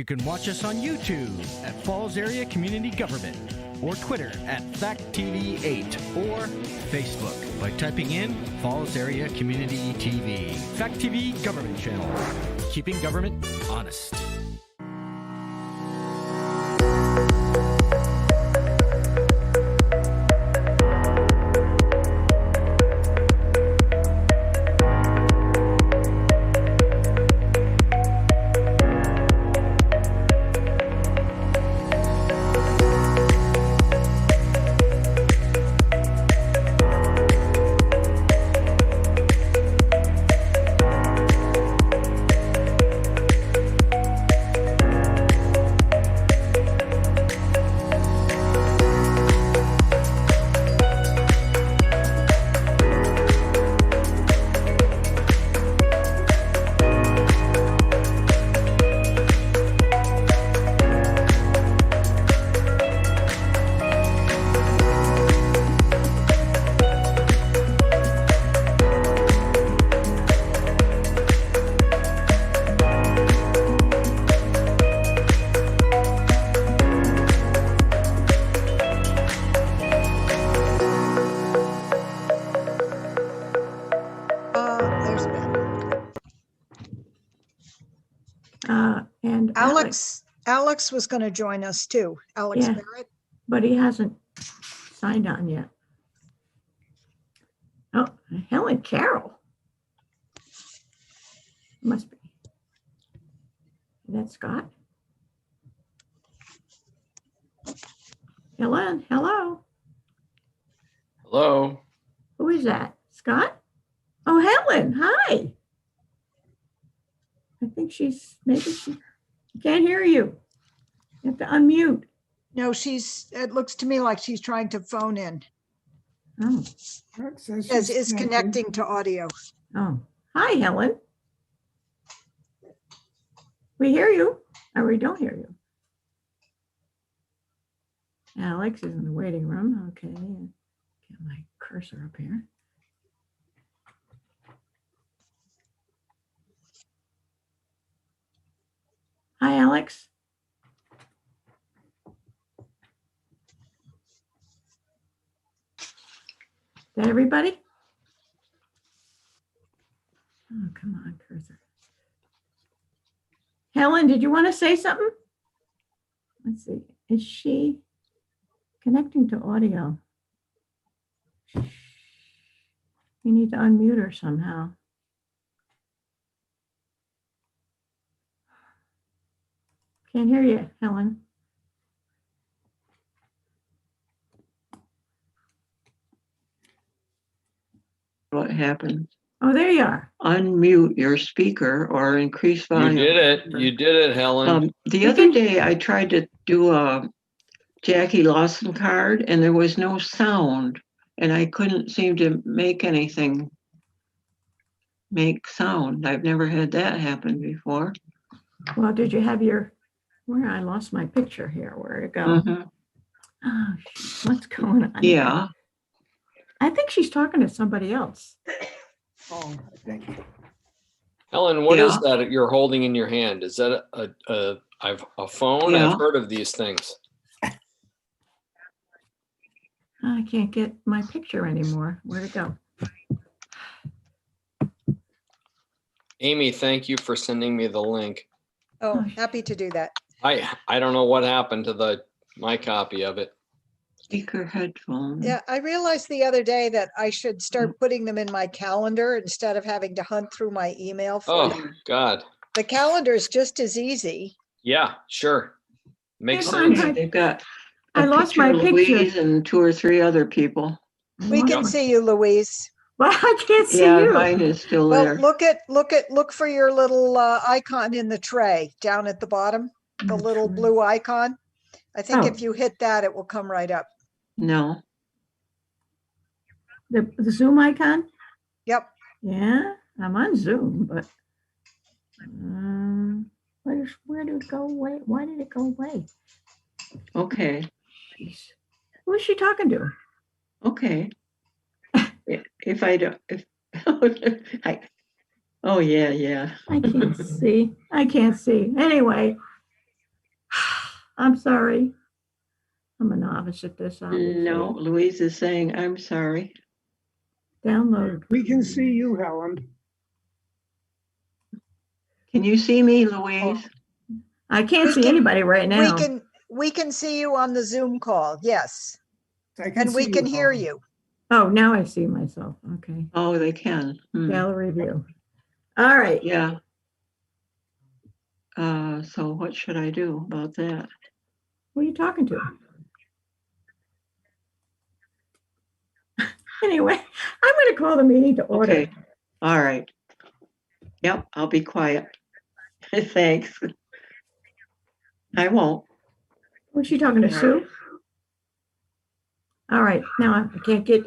can watch us on YouTube at Falls Area Community Government, or Twitter at FactTV8, or Facebook by typing in Falls Area Community TV. Fact TV Government Channel, keeping government honest. And Alex was going to join us too. Alex Yeah. Barrett. but he hasn't signed on yet. Oh, Helen Carroll. Must be. Is that Scott? Helen, hello. Hello. Who is that? Scott? Oh, Helen, hi. I think maybe she can't hear you. You have to unmute. No, it looks to me like she's trying to phone in. Oh, Is connecting to audio. oh. Hi, Helen. We hear you, or we don't hear you. Alex is in the waiting room. Okay. Get my cursor up here. Hi, Alex. Is that everybody? Oh, come on, cursor. Helen, did you want to say something? Let's see. Is she connecting to audio? You need to unmute her somehow. Can't hear you, Helen. What happened? Oh, there you are. Unmute your speaker or increase volume. You did it. You did it, Helen. The other day I tried to do a Jackie Lawson card and there was no sound and I couldn't seem to make anything make sound. I've never had that happen before. Well, did you have I lost my picture here. Where'd it go? Mhm. Oh, what's going on? here? Yeah. I think she's talking to somebody else. Oh, I think. Helen, what is Yeah. that you're holding in your hand? Is that a phone? Yeah. I've heard of these things. I can't get my picture anymore. Where'd it go? Amy, thank you for sending me the link. Oh, Oh. happy to do that. I don't know what happened to my copy of it. Speaker headphone. Yeah, I realized the other day that I should start putting them in my calendar instead of having to hunt through my email for Oh, them. God. The calendar is just as easy. Yeah, sure. Makes Hey, Mom, sense. hi. They've got I lost my of Louise picture. and 2 or 3 other people. We can see you, Louise. Well, I can't see Yeah, you. mine is still Well, there. look for your little icon in the tray down at the bottom, the little blue icon. I think Oh. if you hit that, it will come right up. No. The Zoom icon? Yep. Yeah, I'm on Zoom, but where did it go away? Why did it go away? Okay. Jeez. Who is she talking to? Okay. If I don't, oh yeah. I can't see. I can't see. Anyway, I'm sorry. I'm a novice at this, obviously. No, Louise is saying, I'm sorry. Download. We can see you, Helen. Can you see me, Louise? I can't We see can- anybody right now. We can see you on the Zoom call, yes, I can and we see can you, hear Helen. you. Oh, now I see myself. Okay. Oh, they can. Gallery view. All right. Yeah. So what should I do about that? Who are you talking to? Anyway, I'm going to call the meeting to order. Okay. All right. Yep, I'll be quiet. Thanks. I won't. Was she talking to Sue? All right. Now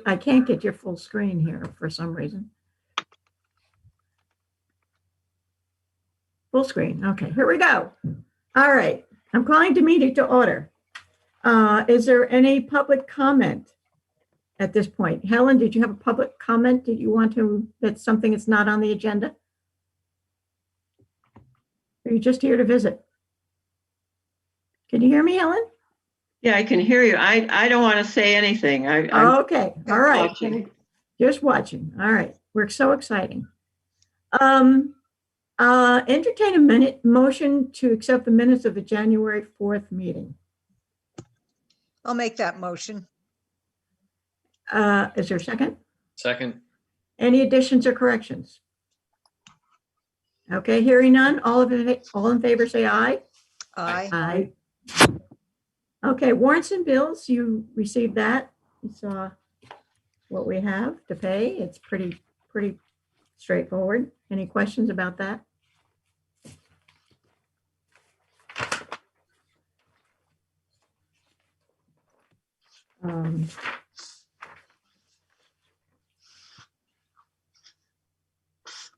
I can't get your full screen here for some reason. Full screen. Okay, here we go. All right. I'm calling the meeting to order. Is there any public comment at this point? Helen, did you have a public comment? Did you want to, that's something that's not on the agenda? Are you just here to visit? Can you hear me, Helen? Yeah, I can hear you. I don't want to say anything. I'm Okay, all right. watching. Just watching. All right. We're so exciting. Entertain a motion to accept the minutes of the January 4th meeting. I'll make that motion. Is there a second? Second. Any additions or corrections? Okay, hearing none. All in favor say aye. Aye. Aye. Okay, warrants and bills, you received that. You saw what we have to pay. It's pretty straightforward. Any questions about that?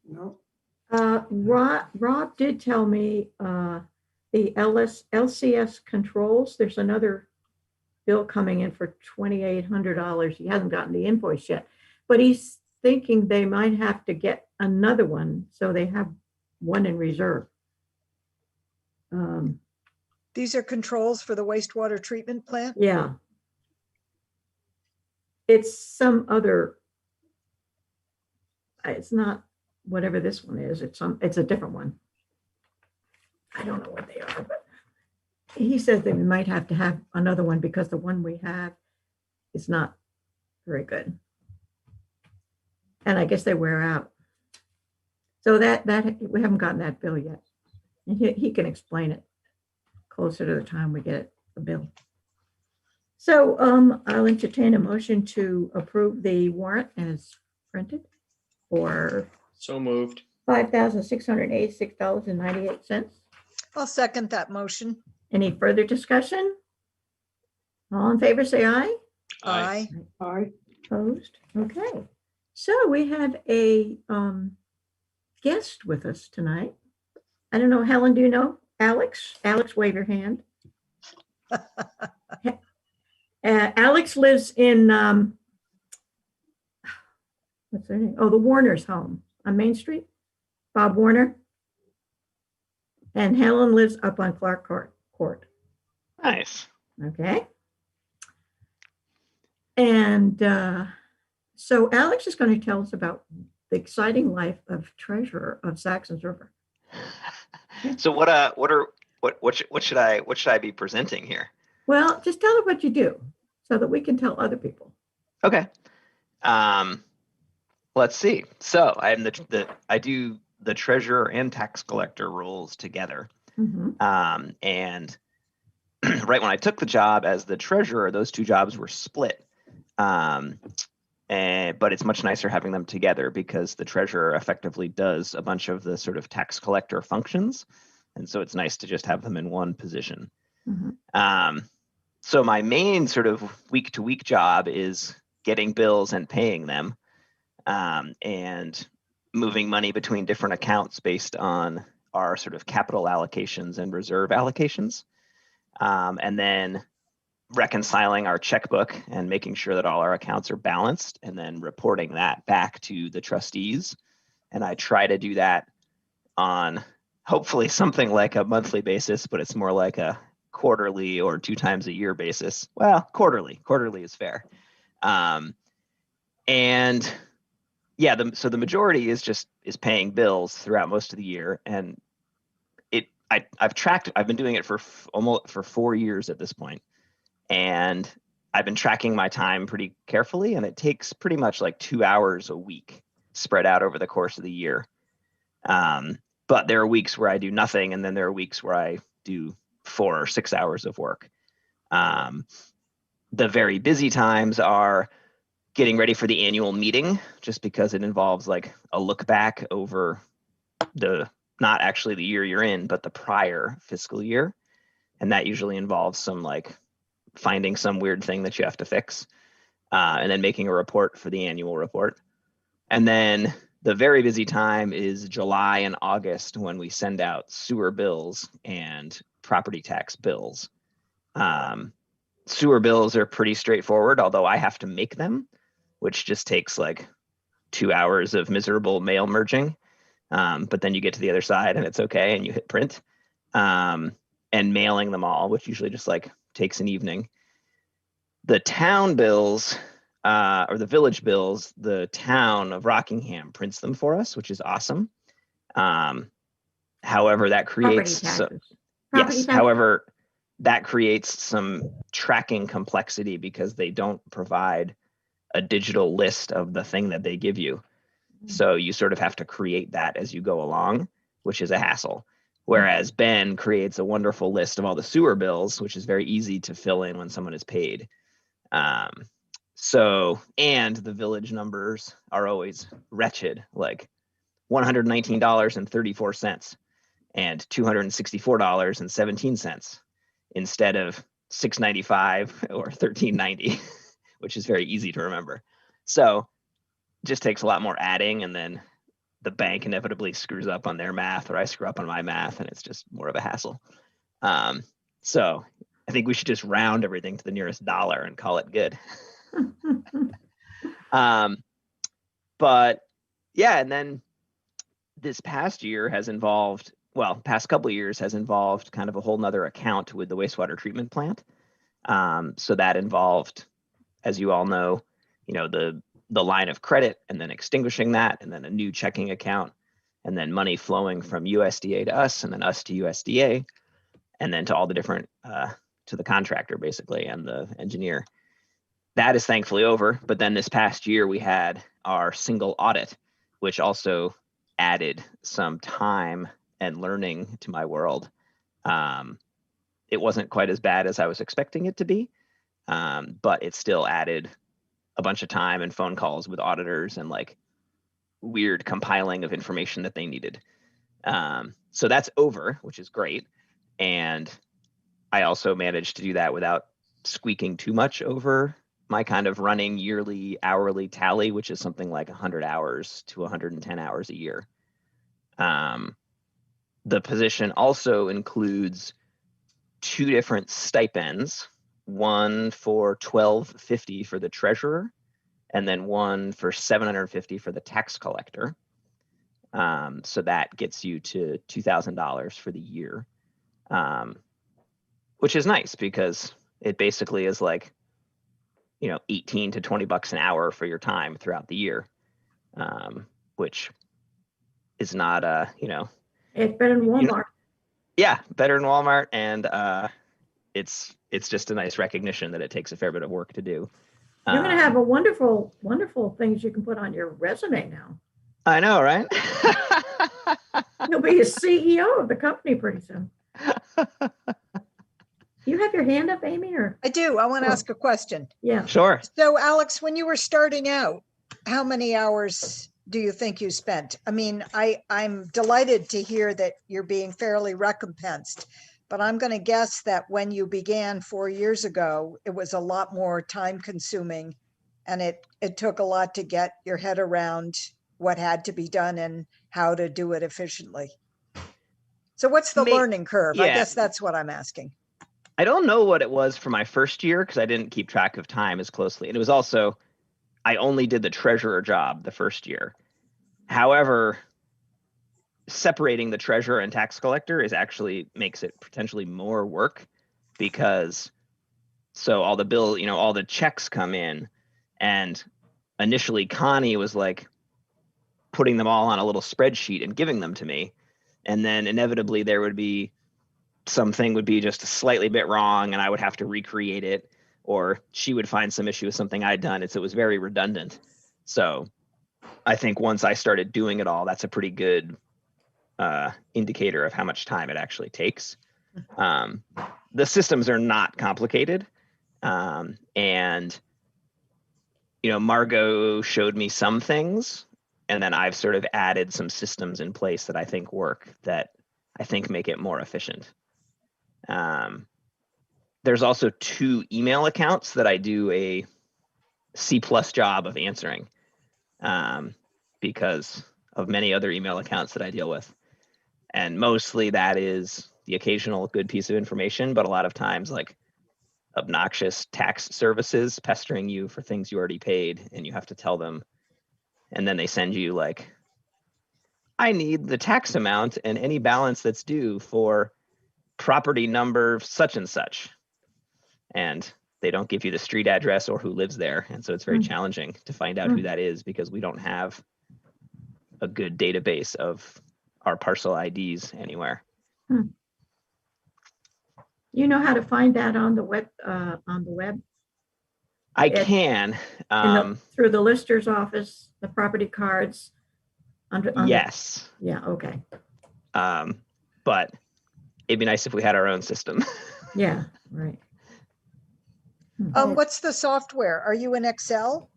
No, Rob did tell me the LCS controls, there's another bill coming in for $2,800. He hasn't gotten the invoice yet, but he's thinking they might have to get another one, so they have one in reserve. These are controls for the wastewater treatment plant. Yeah. It's some other, it's not whatever this one is, it's a different one. I don't know what they are, but he says they might have to have another one because the one we have is not very good. And I guess they wear out. So that we haven't gotten that bill yet. And he can explain it closer to the time we get the bill. So I'll entertain a motion to approve the warrant as printed for So moved. $5,686.98. I'll second that motion. Any further discussion? All in favor, say aye. Aye. aye. Opposed? Okay. So we have a guest with us tonight. I don't know, Helen, do you know Alex? Alex, wave your hand. Alex lives in, what's her name? Oh, the Warner's home on Main Street. Bob Warner. And Helen lives up on Clark Court. Nice. Okay. And so Alex is going to tell us about the exciting life of treasurer of Saxtons River. So what should I be presenting here? Well, just tell her what you do so that we can tell other people. Okay. Let's see. So I am I do the treasurer and tax collector roles together. Mm-hmm. And right when I took the job as the treasurer, those two jobs were split. But it's much nicer having them together because the treasurer effectively does a bunch of the sort of tax collector functions. And so it's nice to just have them in one position. Mm-hmm. So my main sort of week-to-week job is getting bills and paying them, and moving money between different accounts based on our sort of capital allocations and reserve allocations, and then reconciling our checkbook and making sure that all our accounts are balanced, and then reporting that back to the trustees. And I try to do that on hopefully something like a monthly basis, but it's more like a quarterly or 2 times a year basis. Well, quarterly is fair. And yeah, so the majority is paying bills throughout most of the year. And I've been doing it for almost 4 years at this point. And I've been tracking my time pretty carefully, and it takes pretty much like 2 hours a week spread out over the course of the year. But there are weeks where I do nothing, and then there are weeks where I do 4 or 6 hours of work. The very busy times are getting ready for the annual meeting, just because it involves like a look back over not actually the year you're in, but the prior fiscal year. And that usually involves some like finding some weird thing that you have to fix, and then making a report for the annual report. And then the very busy time is July and August, when we send out sewer bills and property tax bills. Sewer bills are pretty straightforward, although I have to make them, which just takes like 2 hours of miserable mail merging. But then you get to the other side and it's okay, and you hit print. And mailing them all, which usually just like takes an evening. The town bills, or the village bills, the town of Rockingham prints them for us, which is awesome. However, that creates however, that creates some tracking complexity, because they don't provide a digital list of the thing that they give you. So you sort of have to create that as you go along, which is a hassle. Whereas Ben creates a wonderful list of all the sewer bills, which is very easy to fill in when someone is paid. And the village numbers are always wretched, like $119.34 and $264.17 instead of $695 or $1390, which is very easy to remember. So just takes a lot more adding, and then the bank inevitably screws up on their math, or I screw up on my math, and it's just more of a hassle. So I think we should just round everything to the nearest dollar and call it good. But yeah, and then this past couple of years has involved kind of a whole nother account with the wastewater treatment plant. So that involved, as you all know, the line of credit, and then extinguishing that, and then a new checking account, and then money flowing from USDA to us, and then us to USDA, and then to all the different, to the contractor basically, and the engineer. That is thankfully over. But then this past year we had our single audit, which also added some time and learning to my world. It wasn't quite as bad as I was expecting it to be, but it still added a bunch of time and phone calls with auditors and like weird compiling of information that they needed. So that's over, which is great. And I also managed to do that without squeaking too much over my kind of running yearly hourly tally, which is something like 100 hours to 110 hours a year. The position also includes 2 different stipends, one for $12.50 for the treasurer, and then one for $750 for the tax collector. So that gets you to $2,000 for the year, which is nice, because it basically is like, 18 to $20 an hour for your time throughout the year, which is not, It's better than Walmart. Yeah, better than Walmart, and it's just a nice recognition that it takes a fair bit of work to do. You're going to have a wonderful things you can put on your resume now. I know, right? You'll be a CEO of the company pretty soon. You have your hand up, Amy, or? I do. I want to ask a question. Yeah. Sure. So Alex, when you were starting out, how many hours do you think you spent? I mean, I'm delighted to hear that you're being fairly recompensed, but I'm going to guess that when you began 4 years ago, it was a lot more time consuming, and it took a lot to get your head around what had to be done and how to do it efficiently. So what's the learning curve? I guess that's what I'm asking. I don't know what it was for my first year, because I didn't keep track of time as closely. And it was also, I only did the treasurer job the first year. However, separating the treasurer and tax collector makes it potentially more work, because so all the bill, you know, all the checks come in, and initially Connie was like putting them all on a little spreadsheet and giving them to me. And then inevitably there would be something would be just a slightly bit wrong and I would have to recreate it, or she would find some issue with something I'd done. It was very redundant. So I think once I started doing it all, that's a pretty good indicator of how much time it actually takes. The systems are not complicated. And, you know, Margot showed me some things, and then I've sort of added some systems in place that I think work, that I think make it more efficient. There's also 2 email accounts that I do a C+ job of answering, because of many other email accounts that I deal with. And mostly that is the occasional good piece of information, but a lot of times like obnoxious tax services pestering you for things you already paid and you have to tell them. And then they send you like, I need the tax amount and any balance that's due for property number such and such. And they don't give you the street address or who lives there. And so it's very challenging to find out who that is, because we don't have a good database of our parcel IDs anywhere. You know how to find that on the web, I It- can. through the lister's office, the property cards? Yes. Yeah, okay. But it'd be nice if we had our own system. Yeah, right. What's the software? Are you in Excel?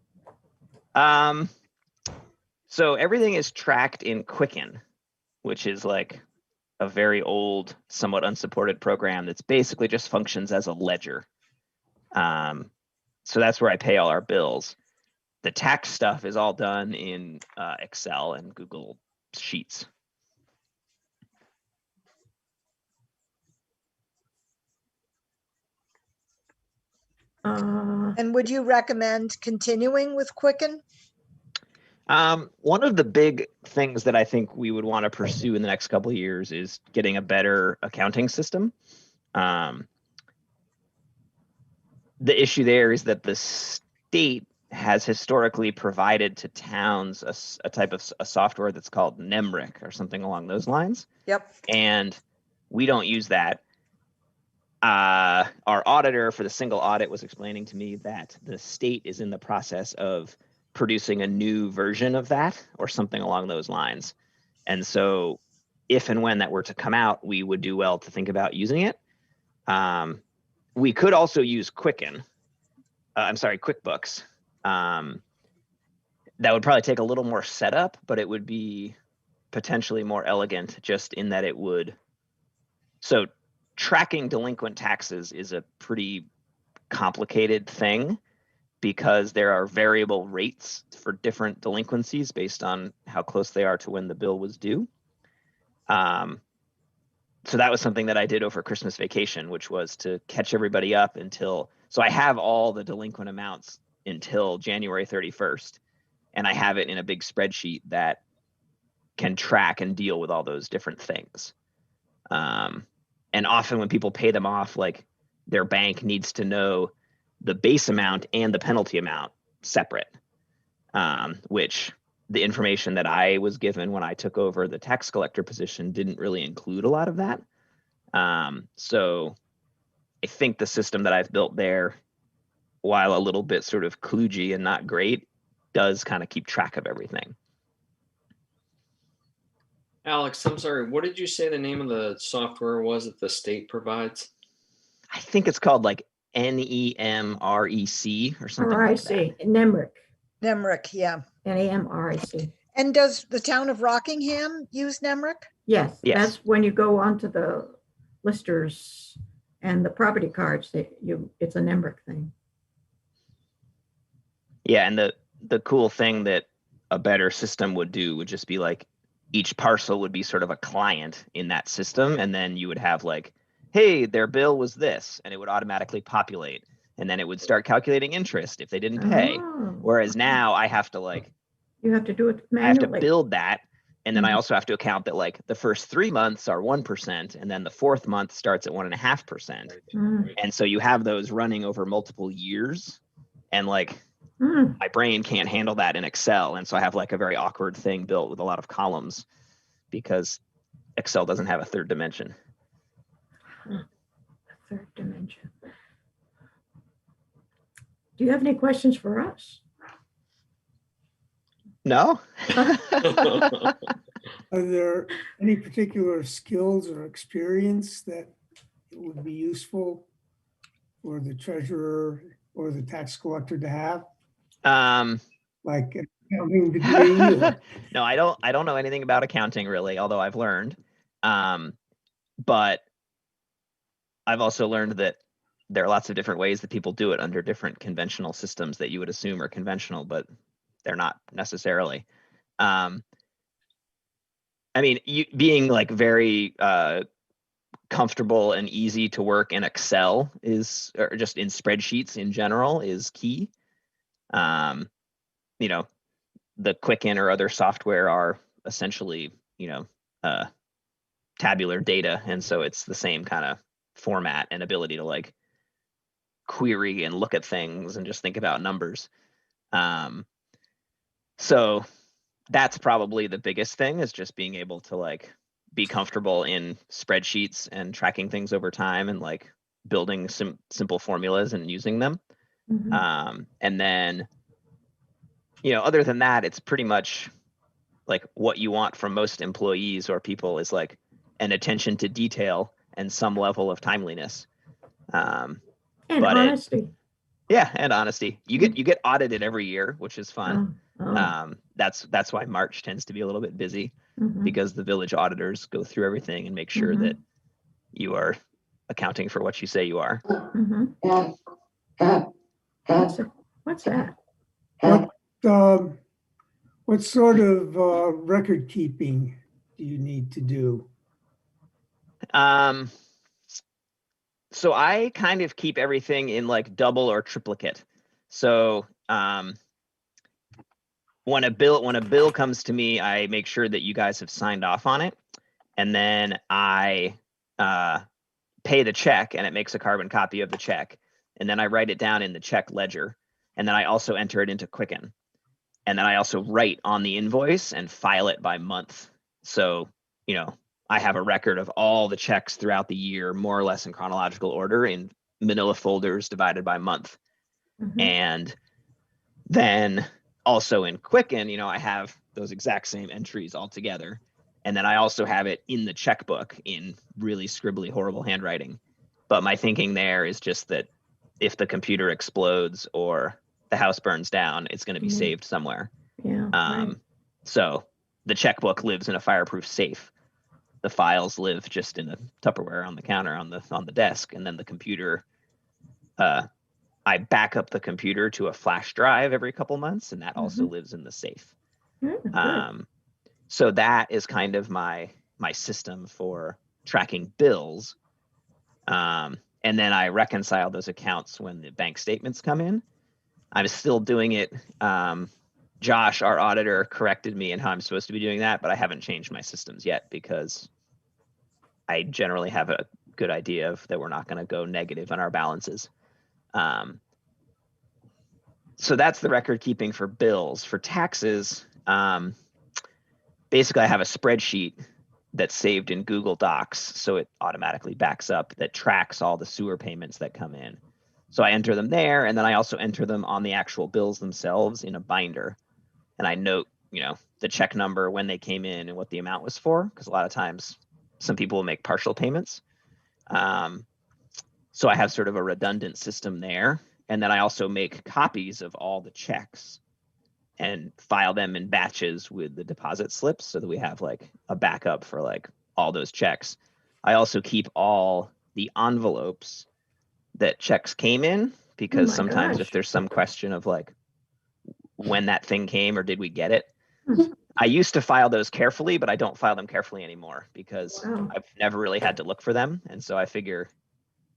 So everything is tracked in Quicken, which is like a very old, somewhat unsupported program that's basically just functions as a ledger. So that's where I pay all our bills. The tax stuff is all done in Excel and Google Sheets. And would you recommend continuing with Quicken? One of the big things that I think we would want to pursue in the next couple of years is getting a better accounting system. The issue there is that the state has historically provided to towns a type of a software that's called NEMRIC or something along those lines. Yep. And we don't use that. Our auditor for the single audit was explaining to me that the state is in the process of producing a new version of that or something along those lines. And so if and when that were to come out, we would do well to think about using it. We could also use QuickBooks. That would probably take a little more setup, but it would be potentially more elegant just in that it would. So tracking delinquent taxes is a pretty complicated thing because there are variable rates for different delinquencies based on how close they are to when the bill was due. So that was something that I did over Christmas vacation, which was to catch everybody up until, so I have all the delinquent amounts until January 31st, and I have it in a big spreadsheet that can track and deal with all those different things. And often when people pay them off, like their bank needs to know the base amount and the penalty amount separate, which the information that I was given when I took over the tax collector position didn't really include a lot of that. So I think the system that I've built there, while a little bit sort of kludgy and not great, does kind of keep track of everything. Alex, I'm sorry. What did you say the name of the software was that the state provides? I think it's called like NEMREC or something like that. NEMRIC, NEMRIC, yeah. NEMRIC. And does the town of Rockingham use NEMRIC? Yes, Yes. that's when you go onto the listers and the property cards, it's a NEMRIC thing. Yeah, and the cool thing that a better system would do would just be like each parcel would be sort of a client in that system, and then you would have like, hey, their bill was this, and it would automatically populate, and then it would start calculating interest if they didn't pay. Oh, Whereas now I have to like, you have to do it I have to manually. build that, And then I also have to account that like the first 3 months are 1%, and then the fourth month starts at 1.5%. Mm. And so you have those running over multiple years. And like Mm. my brain can't handle that in Excel. And so I have like a very awkward thing built with a lot of columns because Excel doesn't have a third dimension. Third dimension. Do you have any questions for us? No? Are there any particular skills or experience that would be useful for the treasurer or the tax collector to have, like an accounting degree? Or, No, I don't know anything about accounting really, although I've learned. But I've also learned that there are lots of different ways that people do it under different conventional systems that you would assume are conventional, but they're not necessarily. I mean, being like very comfortable and easy to work in Excel is, or just in spreadsheets in general, is key. You know, the Quicken or other software are essentially, tabular data, and so it's the same kind of format and ability to like query and look at things and just think about numbers. So that's probably the biggest thing, is just being able to like be comfortable in spreadsheets and tracking things over time and like building some simple formulas and using them. Mhm. And then, other than that, it's pretty much like what you want from most employees or people is like an attention to detail and some level of timeliness. And but honesty. Yeah, and honesty. You get audited every year, which is fun. Oh. That's why March tends to be a little bit busy, Mhm. because the village auditors go through everything and make sure Mhm. that you are accounting for what you say you are. Mhm. What's that? what sort of record keeping do you need to do? So I kind of keep everything in like double or triplicate. So when a bill comes to me, I make sure that you guys have signed off on it, and then I pay the check, and it makes a carbon copy of the check, and then I write it down in the check ledger, and then I also enter it into Quicken, and then I also write on the invoice and file it by month. So I have a record of all the checks throughout the year, more or less in chronological order, in manila folders divided by month. Mhm. And then also in Quicken, I have those exact same entries all together. And then I also have it in the checkbook in really scribbly, horrible handwriting. But my thinking there is just that if the computer explodes or the house burns down, it's going to be Mhm. saved somewhere. Yeah. Right. So the checkbook lives in a fireproof safe. The files live just in a Tupperware on the counter on the desk, and then the computer, I back up the computer to a flash drive every couple months, and that also lives in the safe. Good. So that is kind of my system for tracking bills. And then I reconcile those accounts when the bank statements come in. I'm still doing it. Josh, our auditor, corrected me in how I'm supposed to be doing that, but I haven't changed my systems yet because I generally have a good idea of that we're not going to go negative on our balances. So that's the record keeping for bills. For taxes, basically I have a spreadsheet that's saved in Google Docs, so it automatically backs up, that tracks all the sewer payments that come in. So I enter them there, and then I also enter them on the actual bills themselves in a binder. And I note, the check number, when they came in, and what the amount was for, because a lot of times some people will make partial payments. So I have sort of a redundant system there. And then I also make copies of all the checks and file them in batches with the deposit slips so that we have like a backup for like all those checks. I also keep all the envelopes that checks came in, because my sometimes if gosh. there's some question of like when that thing came or did we get it, Hmm. I used to file those carefully, but I don't file them carefully anymore because Wow. I've never really had to look for them. And so I figure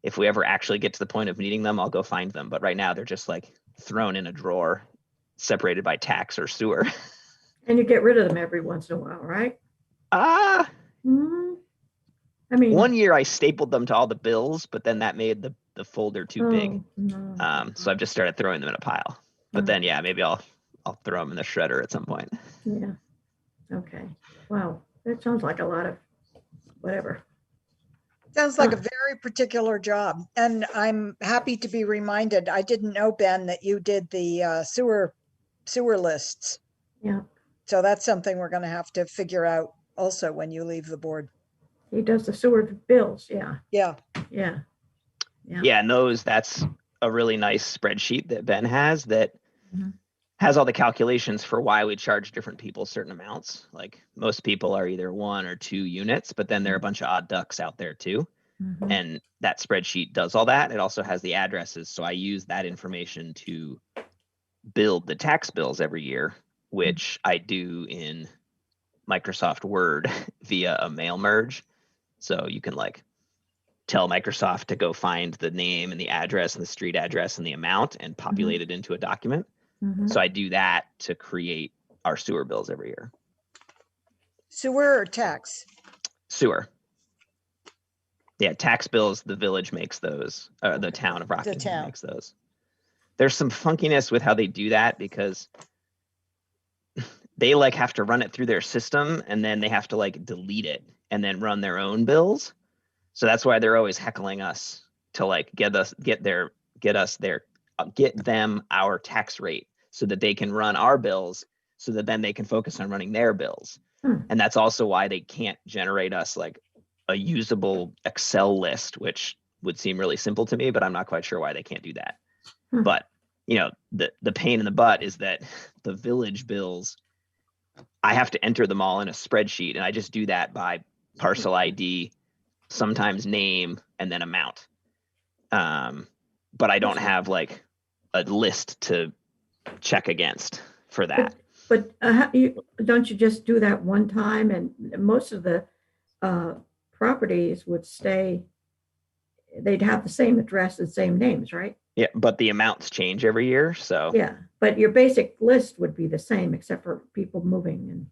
if we ever actually get to the point of needing them, I'll go find them. But right now they're just like thrown in a drawer, separated by tax or sewer. And you get rid of them every once in a while, right? Mhm. I mean. One year I stapled them to all the bills, but then that made the folder too big. Oh, no. So I've just started throwing them in a pile. But then, yeah, maybe I'll throw them in the shredder at some point. Yeah. Okay. Wow. That sounds like a lot of whatever. Sounds like a very particular job. And I'm happy to be reminded, I didn't know, Ben, that you did the sewer lists. Yeah. So that's something we're going to have to figure out also when you leave the board. He does the sewer bills. Yeah. Yeah. Yeah. Yeah, and that's a really nice spreadsheet that Ben has that Mhm. has all the calculations for why we charge different people certain amounts. Like most people are either 1 or 2 units, but then there are a bunch of odd ducks out there too. Mhm. And that spreadsheet does all that. It also has the addresses. So I use that information to build the tax bills every year, which I do in Microsoft Word via a mail merge. So you can like tell Microsoft to go find the name and the address and the street address and the amount and populate it into a document. Mhm. So I do that to create our sewer bills every year. Sewer or tax? Sewer. Yeah, tax bills, the village makes those, the town of Rockingham town. makes those. There's some funkiness with how they do that because they like have to run it through their system and then they have to like delete it and then run their own bills. So that's why they're always heckling us to like get them our tax rate so that they can run our bills so that then they can focus on running their bills. And that's also why they can't generate us like a usable Excel list, which would seem really simple to me, but I'm not quite sure why they can't do that. But you know, the pain in the butt is that the village bills, I have to enter them all in a spreadsheet, and I just do that by parcel ID, sometimes name, and then amount. But I don't have like a list to check against for that. But don't you just do that one time? And most of the properties would stay, they'd have the same address and same names, right? Yeah, but the amounts change every year, so. Yeah, but your basic list would be the same except for people moving and.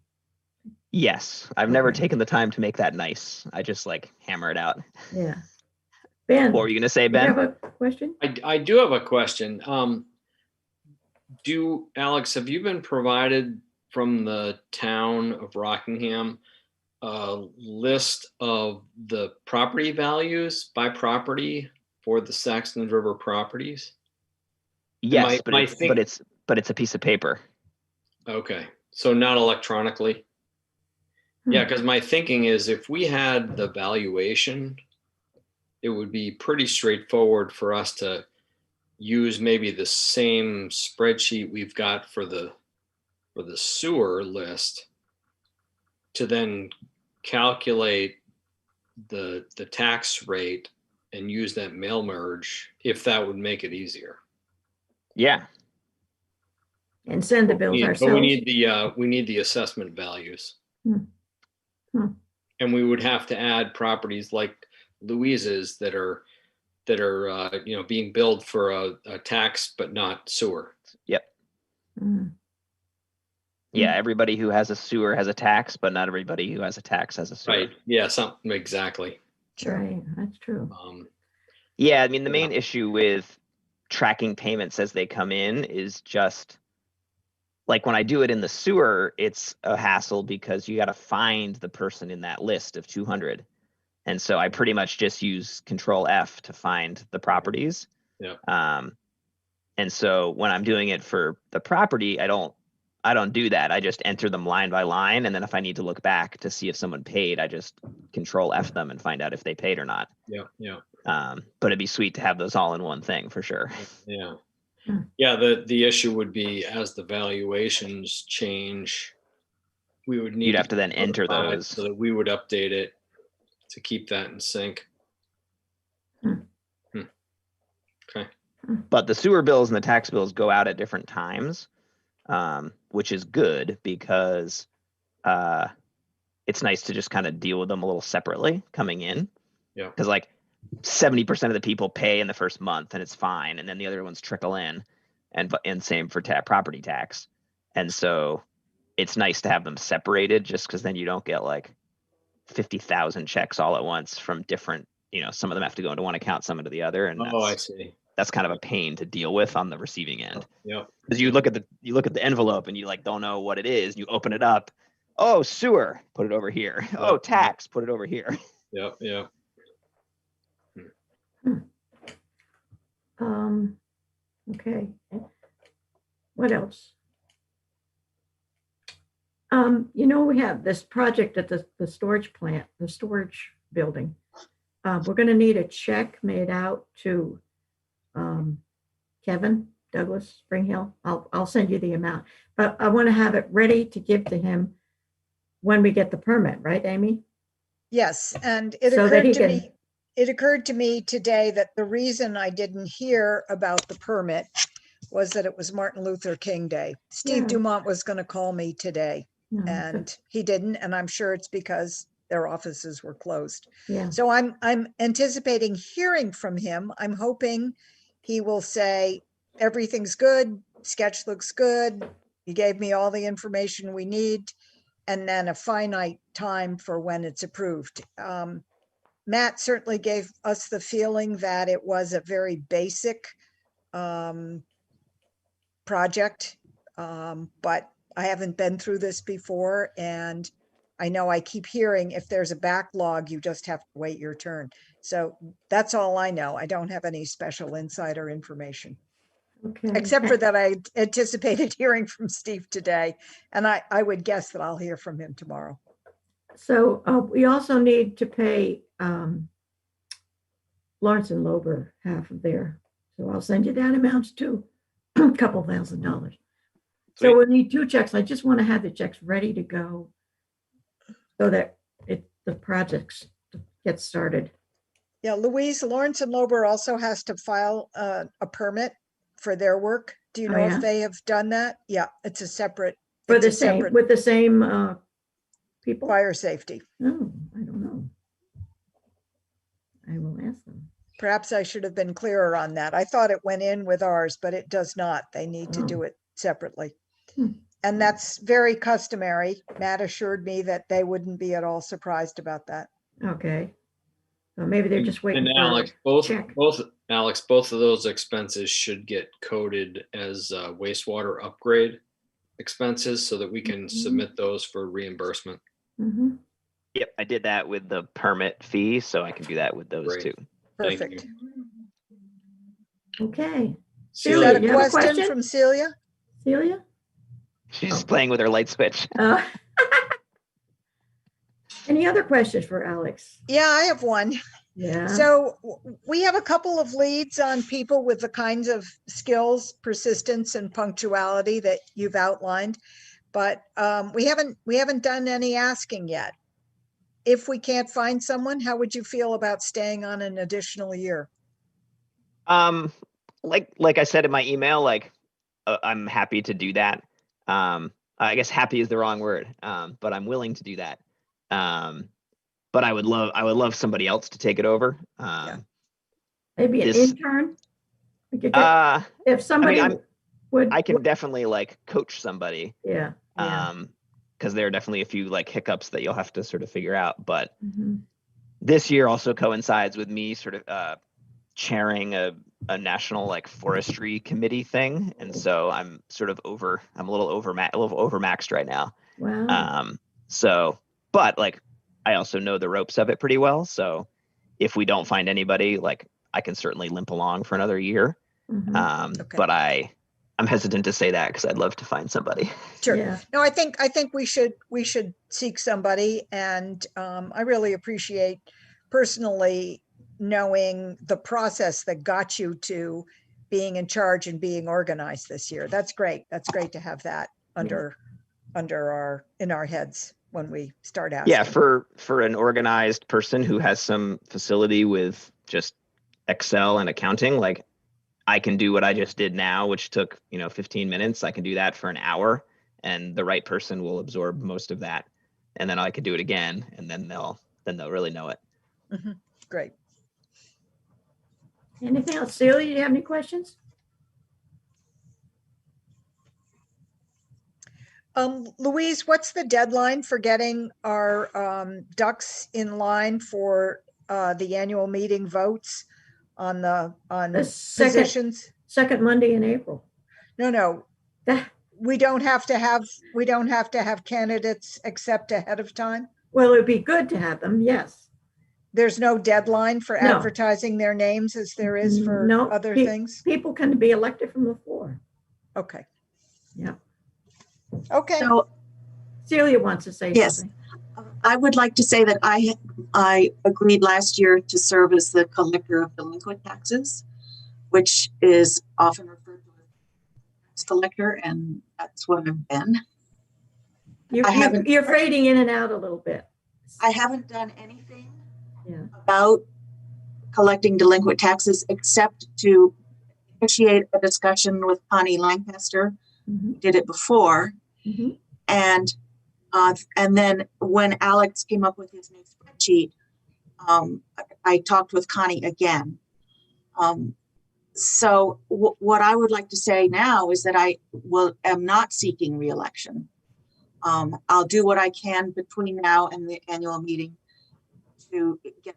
Yes, I've never Okay. taken the time to make that nice. I just like hammer it out. Yeah. Ben, What were you gonna say, you have Ben? a question? I do have a question. Alex, have you been provided from the town of Rockingham a list of the property values by property for the Saxtons River properties? Yes, but it's a piece of paper. Okay, so not electronically. Yeah, because my thinking is if we had the valuation, it would be pretty straightforward for us to use maybe the same spreadsheet we've got for the sewer list to then calculate the tax rate and use that mail merge if that would make it easier. Yeah. And send the bills But ourselves. we need the assessment values. Hmm. And we would have to add properties like Louise's that are being billed for a tax but not sewer. Yep. Mm. Yeah, everybody who has a sewer has a tax, but not everybody who has a tax has a sewer. Right. Yeah, something exactly. Right, that's true. Yeah, I mean the main issue with tracking payments as they come in is just like when I do it in the sewer, it's a hassle because you got to find the person in that list of 200. And so I pretty much just use Control F to find the properties. Yeah. And so when I'm doing it for the property, I don't do that. I just enter them line by line. And then if I need to look back to see if someone paid, I just Control F them and find out if they paid or not. Yeah. Yeah. But it'd be sweet to have those all in one thing for sure. Yeah. Hmm. Yeah. The issue would be as the valuations change, we would need You'd have to then enter notify those. so that we would update it to keep that in sync. Okay. But the sewer bills and the tax bills go out at different times, which is good because it's nice to just kind of deal with them a little separately coming in. Yeah. Because like 70% of the people pay in the first month and it's fine, and then the other ones trickle in, and same for property tax. And so it's nice to have them separated just because then you don't get like 50,000 checks all at once from different, some of them have to go into one account, some into the other. And Oh, I see. that's kind of a pain to deal with on the receiving end. Yeah. Because you look at the envelope and you like don't know what it is. You open it up. Oh, sewer, put it over here. Oh, tax, put it over here. Yeah. Yeah. Okay. What else? We have this project at the storage plant, the storage building. We're going to need a check made out to Kevin Douglas Springhill. I'll send you the amount, but I want to have it ready to give to him when we get the permit, right, Amy? Yes, and it So that occurred he to can- me, it occurred to me today that the reason I didn't hear about the permit was that it was Martin Luther King Day. Steve Yeah. Dumont was going to call me today, No, and he didn't, and I'm sure it's because their offices were closed. yeah. So I'm anticipating hearing from him. I'm hoping he will say, everything's good, sketch looks good, you gave me all the information we need, and then a finite time for when it's approved. Matt certainly gave us the feeling that it was a very basic project, but I haven't been through this before, and I know I keep hearing if there's a backlog, you just have to wait your turn. So that's all I know. I don't have any special insider information, Okay. except for that I anticipated hearing from Steve today, and I would guess that I'll hear from him tomorrow. So we also need to pay Lawrence and Lober half of their. So I'll send you that amount too, a couple $1,000. So we'll need 2 checks. I just want to have the checks ready to go so that the projects get started. Yeah, Louise, Lawrence and Lober also has to file a permit for their work. Do you Oh, know yeah? if they have done that? Yeah, it's a separate. For it's the a same, separate with the same people? fire safety. No, I don't know. I will ask them. Perhaps I should have been clearer on that. I thought it went in with ours, but it does not. They need to do it separately. Hmm. And that's very customary. Matt assured me that they wouldn't be at all surprised about that. Okay. So maybe they're just waiting And for Alex, a check. both of those expenses should get coded as wastewater upgrade expenses so that we can Mhm. submit those for reimbursement. Mm-hmm. Yep, I did that with the permit fee, so I can do that with those Great. too. Thank Perfect. Okay. Is Celia, that a you have a question question? from Celia? Celia? She's playing with her light switch. Any other questions for Alex? Yeah, I have one. Yeah. So we have a couple of leads on people with the kinds of skills, persistence and punctuality that you've outlined, but we haven't done any asking yet. If we can't find someone, how would you feel about staying on an additional year? Like I said in my email, I'm happy to do that. I guess happy is the wrong word, but I'm willing to do that. But I would love somebody else to take it over. Maybe an this- intern? We could get, if somebody would. I can definitely coach somebody. Yeah. Yeah. Because there are definitely a few hiccups that you'll have to sort of figure out. But Mhm. this year also coincides with me sort of chairing a national forestry committee thing, and so I'm a little overmaxed right now. Wow. But I also know the ropes of it pretty well. So if we don't find anybody, I can certainly limp along for another year. Mhm. Okay. But I'm hesitant to say that because I'd love to find somebody. Sure. Yeah. No, I think we should seek somebody, and I really appreciate personally knowing the process that got you to being in charge and being organized this year. That's great. That's great to have that in our heads when we start asking. Yeah, for an organized person who has some facility with just Excel and accounting, I can do what I just did now, which took 15 minutes. I can do that for an hour, and the right person will absorb most of that, and then I could do it again, and then they'll really know it. Mhm. Great. Anything else? Celia, do you have any questions? Louise, what's the deadline for getting our ducks in line for the annual meeting votes on The positions? second Monday in April. No, That- we don't have to have candidates accept ahead of time. Well, it'd be good to have them, yes. There's no deadline for No. advertising their names as there is for No, other things. People can be elected from the floor. Okay. Yeah. Okay. So, Celia wants to say yes, something. I would like to say that I agreed last year to serve as the collector of delinquent taxes, which is often referred to as tax collector, and that's what I've been. You're fading in and out a little bit. I haven't done anything Yeah. about collecting delinquent taxes except to initiate a discussion with Connie Lancaster. Mhm. Did it before. Mhm. And then when Alex came up with his new spreadsheet, I talked with Connie again. So what I would like to say now is that I am not seeking reelection. I'll do what I can between now and the annual meeting to get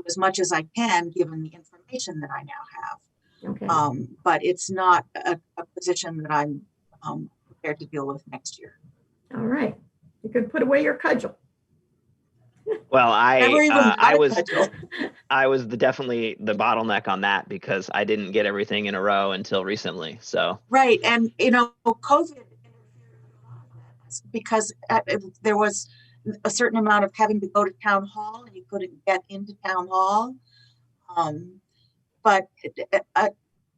as much as I can, given the information that I now have. Okay. But it's not a position that I'm prepared to deal with next year. All right. You could put away your cudgel. Well, Never even got I a was cudgel. I was definitely the bottleneck on that because I didn't get everything in a row until recently. So Right. And, COVID interfered with a lot of that because there was a certain amount of having to go to town hall and you couldn't get into town hall. But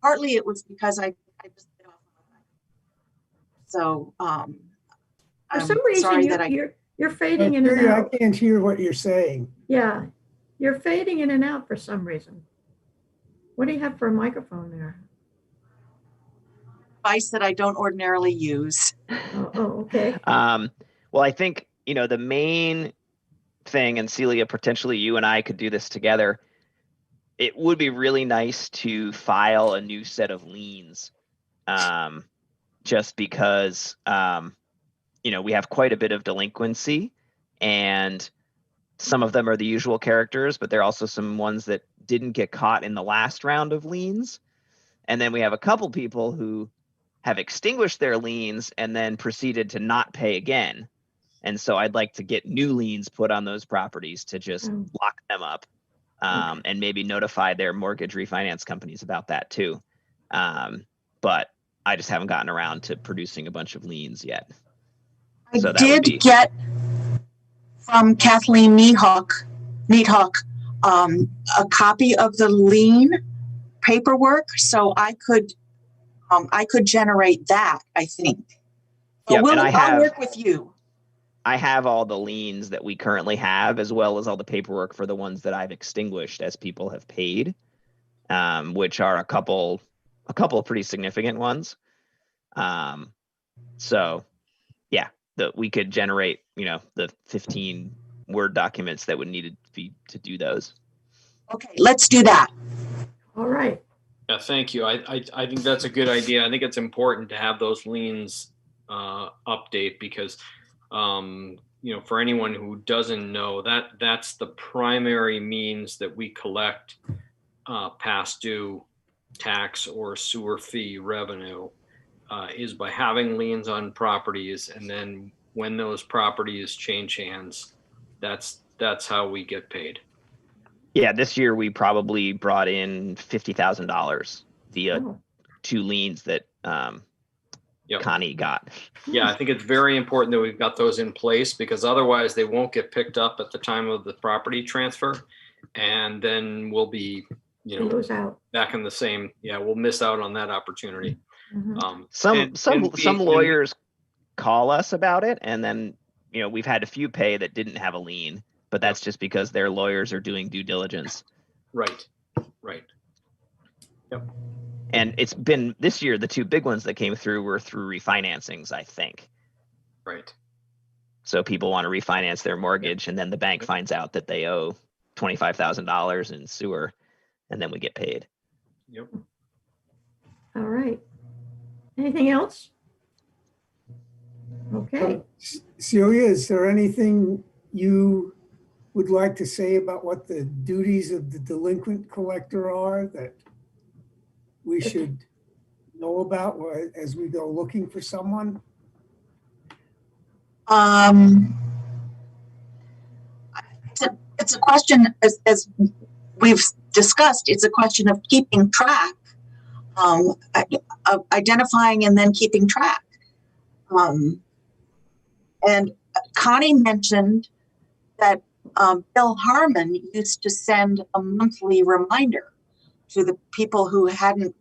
partly it was because I just get off my life. So For I'm some reason, sorry that you're fading in and I out. can't hear what you're saying. Yeah. You're fading in and out for some reason. What do you have for a microphone there? device that I don't ordinarily use. Oh, okay. well, I think, the main thing, and Celia, potentially you and I could do this together. It would be really nice to file a new set of liens, just because, we have quite a bit of delinquency, and some of them are the usual characters, but there are also some ones that didn't get caught in the last round of liens. And then we have a couple people who have extinguished their liens and then proceeded to not pay again. And so I'd like to get new liens put on those properties to just lock them up, and maybe notify their mortgage refinance companies about that too. But I just haven't gotten around to producing a bunch of liens yet. I did get from Kathleen Needhawk, a copy of the lien paperwork, so I could generate that, I think. So Yep, and I'll work with you. I have all the liens that we currently have, as well as all the paperwork for the ones that I've extinguished as people have paid, which are a couple of pretty significant ones. So yeah, we could generate, the 15 Word documents that would need to do those. Okay, let's do that. All right. Yeah, thank you. I think that's a good idea. I think it's important to have those liens update because, for anyone who doesn't know, that's the primary means that we collect past due tax or sewer fee revenue, is by having liens on properties. And then when those properties change hands, that's how we get paid. Yeah, this year we probably brought in $50,000 via two liens that Connie got. Yeah, I think it's very important that we've got those in place because otherwise they won't get picked up at the time of the property transfer. And then we'll be, back in the same, we'll miss out on that opportunity. Mm-hmm. Some lawyers call us about it, and then, we've had a few pay that didn't have a lien, but that's just because their lawyers are doing due diligence. Right. Yep. And it's been this year, the two big ones that came through were through refinancings, I think. Right. So people want to refinance their mortgage, and then the bank finds out that they owe $25,000 in sewer, and then we get paid. Yep. All right. Anything else? Okay. Celia, is there anything you would like to say about what the duties of the delinquent collector are that we should know about as we go looking for someone? It's a question, as we've discussed, it's a question of keeping track, of identifying and then keeping track. And Connie mentioned that Bill Harmon used to send a monthly reminder to the people who hadn't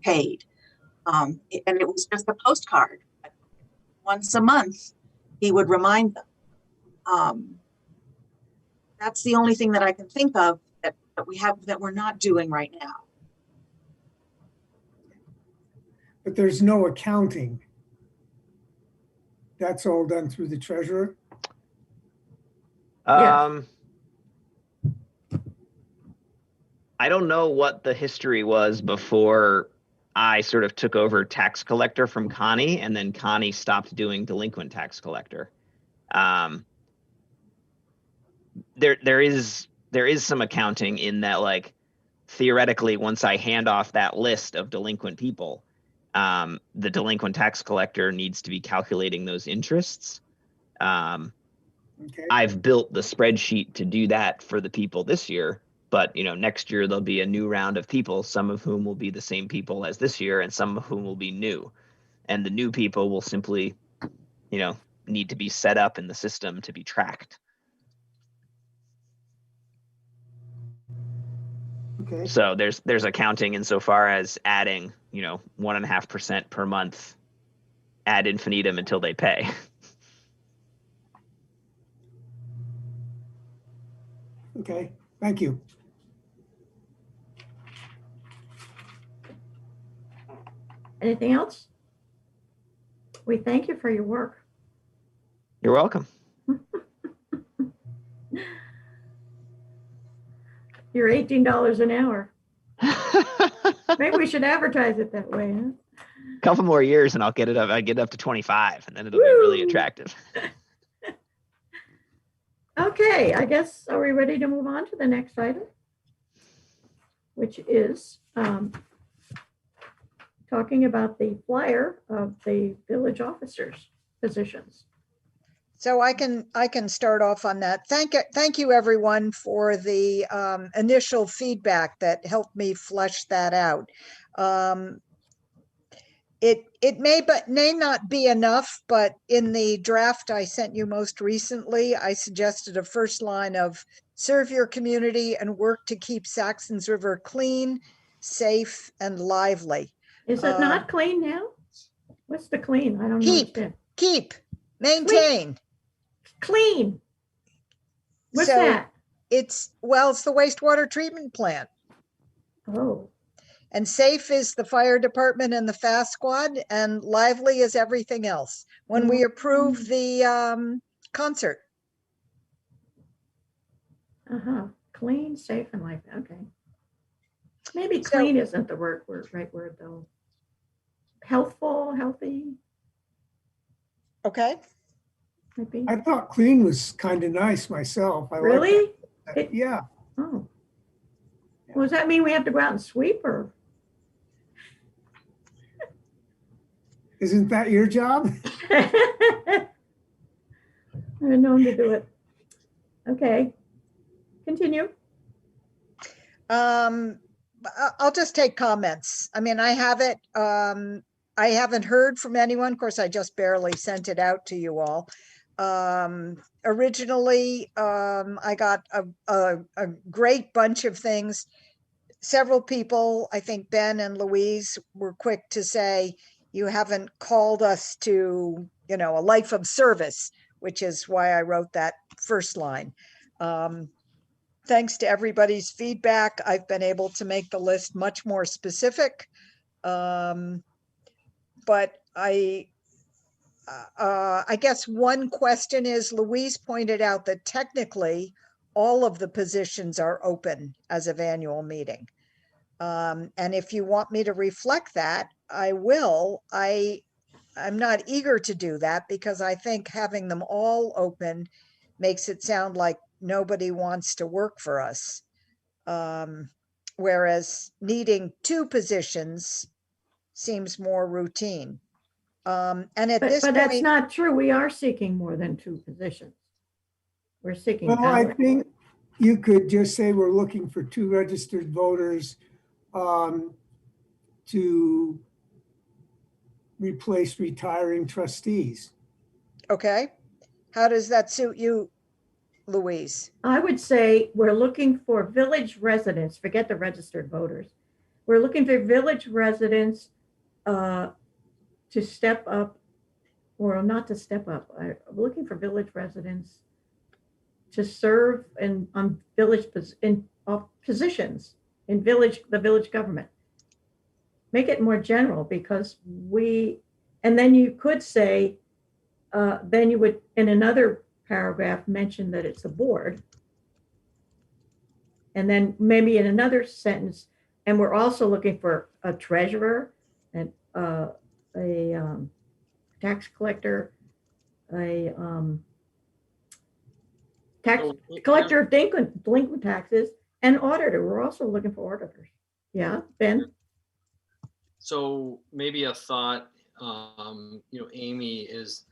paid. And it was just a postcard. Once a month, he would remind them. That's the only thing that I can think of that we have that we're not doing right now. But there's no accounting. That's all done through the treasurer? I don't know what the history was before I sort of took over tax collector from Connie, and then Connie stopped doing delinquent tax collector. There is some accounting in that, like, theoretically, once I hand off that list of delinquent people, the delinquent tax collector needs to be calculating those interests. Okay. I've built the spreadsheet to do that for the people this year, but next year there'll be a new round of people, some of whom will be the same people as this year and some of whom will be new. And the new people will simply, need to be set up in the system to be tracked. Okay. So there's accounting insofar as adding, 1.5% per month ad infinitum until they pay. Okay, thank you. Anything else? We thank you for your work. You're welcome. You're $18 an hour. Maybe we should advertise it that way, huh? Couple more years and I'll get it up. I get it up to 25 and then it'll be really attractive. Okay, I guess, are we ready to move on to the next item? Which is talking about the flyer of the village officers' positions. So I can start off on that. Thank you everyone for the initial feedback that helped me flesh that out. It may not be enough, but in the draft I sent you most recently, I suggested a first line of serve your community and work to keep Saxtons River clean, safe, and lively. Is it not clean now? What's the clean? I don't understand. Keep, maintain. Clean. What's So that? it's the wastewater treatment plant. Oh. And safe is the fire department and the fast squad, and lively is everything else. When we approve the concert. Clean, safe, and lively. Okay. Maybe clean isn't the right word though. Healthful, healthy. Okay. Maybe. I thought clean was kind of nice myself. Really? Yeah. Oh. Well, does that mean we have to go out and sweep or? Isn't that your job? I've known to do it. Okay. Continue. I'll just take comments. I mean, I have it. I haven't heard from anyone. Of course, I just barely sent it out to you all. Originally, I got a great bunch of things. Several people, I think Ben and Louise, were quick to say, you haven't called us to, a life of service, which is why I wrote that first line. Thanks to everybody's feedback, I've been able to make the list much more specific. But I guess one question is, Louise pointed out that technically all of the positions are open as of annual meeting. And if you want me to reflect that, I will. I'm not eager to do that because I think having them all open makes it sound like nobody wants to work for us. Whereas needing 2 positions seems more routine. And at this But that's point, not true. We are seeking more than 2 positions. We're seeking Well, I hours. think you could just say we're looking for 2 registered voters to replace retiring trustees. okay, how does that suit you, Louise? I would say we're looking for village residents, forget the registered voters. We're looking for village residents to step up, or not to step up. I'm looking for village residents to serve in village positions in the village government. Make it more general because and then you could say, then you would, in another paragraph, mention that it's a board. And then maybe in another sentence, and we're also looking for a treasurer and a tax collector, a tax So, collector of delinquent taxes, and auditor. We're also looking for auditors. Yeah, Ben? So maybe a thought, Amy, is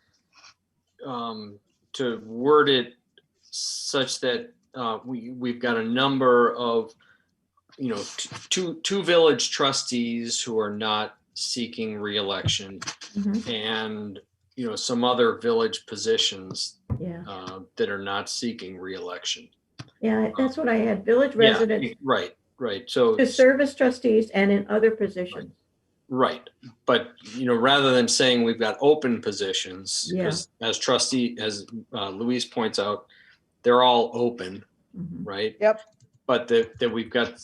to word it such that we've got a number of, two village trustees who are not seeking reelection, Mhm. and some other village positions Yeah, that are not seeking reelection. yeah, that's what I had. Village Yeah, residents right. So to serve as trustees and in other positions. right, but rather than saying we've got open positions, Yeah. because as Louise points out, they're all open, Mhm. right? Yep. But that we've got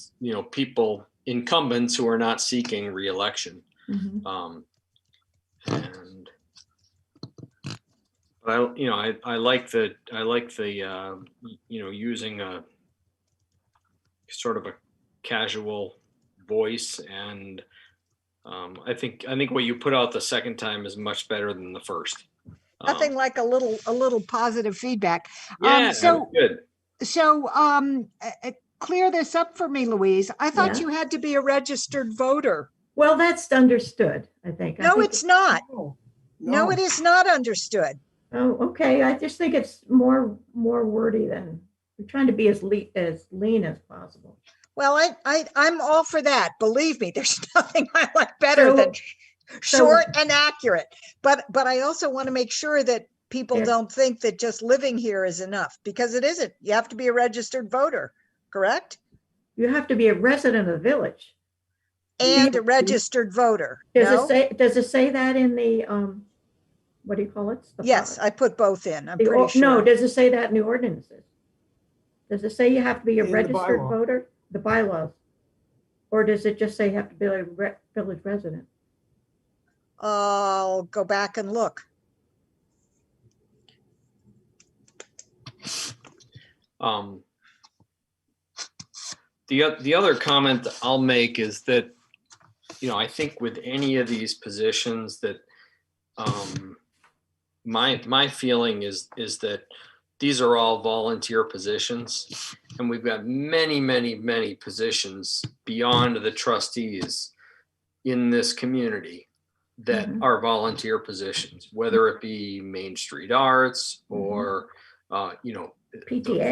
people, incumbents, who are not seeking reelection. Mhm. And but I like the using a sort of a casual voice, and I think what you put out the second time is much better than the first. Nothing like a little positive feedback. Yeah, So good. clear this up for me, Louise. I thought Yeah. you had to be a registered voter. Well, that's understood, I think. No, it's not. No, No, it is not understood. Oh, okay. I just think it's more wordy than, we're trying to be as lean as possible. Well, I'm all for that. Believe me, there's nothing I like better than short and accurate. But I also want to make sure that people don't think that just living here is enough, because it isn't. You have to be a registered voter, correct? You have to be a resident of the village. And a registered voter. Does it say that in the what do you call it? Yes, I put both in. I'm pretty sure. No, does it say that in the ordinances? Does it say you have to be a In the registered bylaw. voter? The bylaws? Or does it just say you have to be a village resident? I'll go back and look. The other comment that I'll make is that I think with any of these positions that my feeling is that these are all volunteer positions, and we've got many positions beyond the trustees in this community that are volunteer positions, whether it be Main Street Arts or the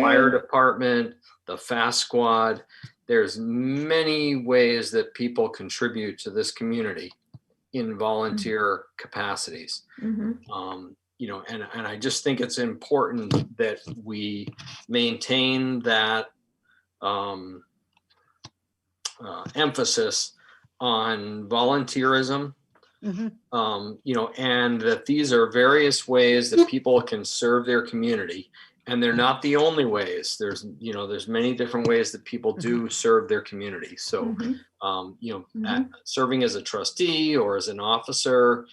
fire department, the fast squad. There's many ways that people contribute to this community in volunteer capacities. And I just think it's important that we maintain that emphasis on volunteerism, and that these are various ways that people can serve their community. And they're not the only ways. There's many different ways that people do serve their community. So, serving as a trustee or as an officer,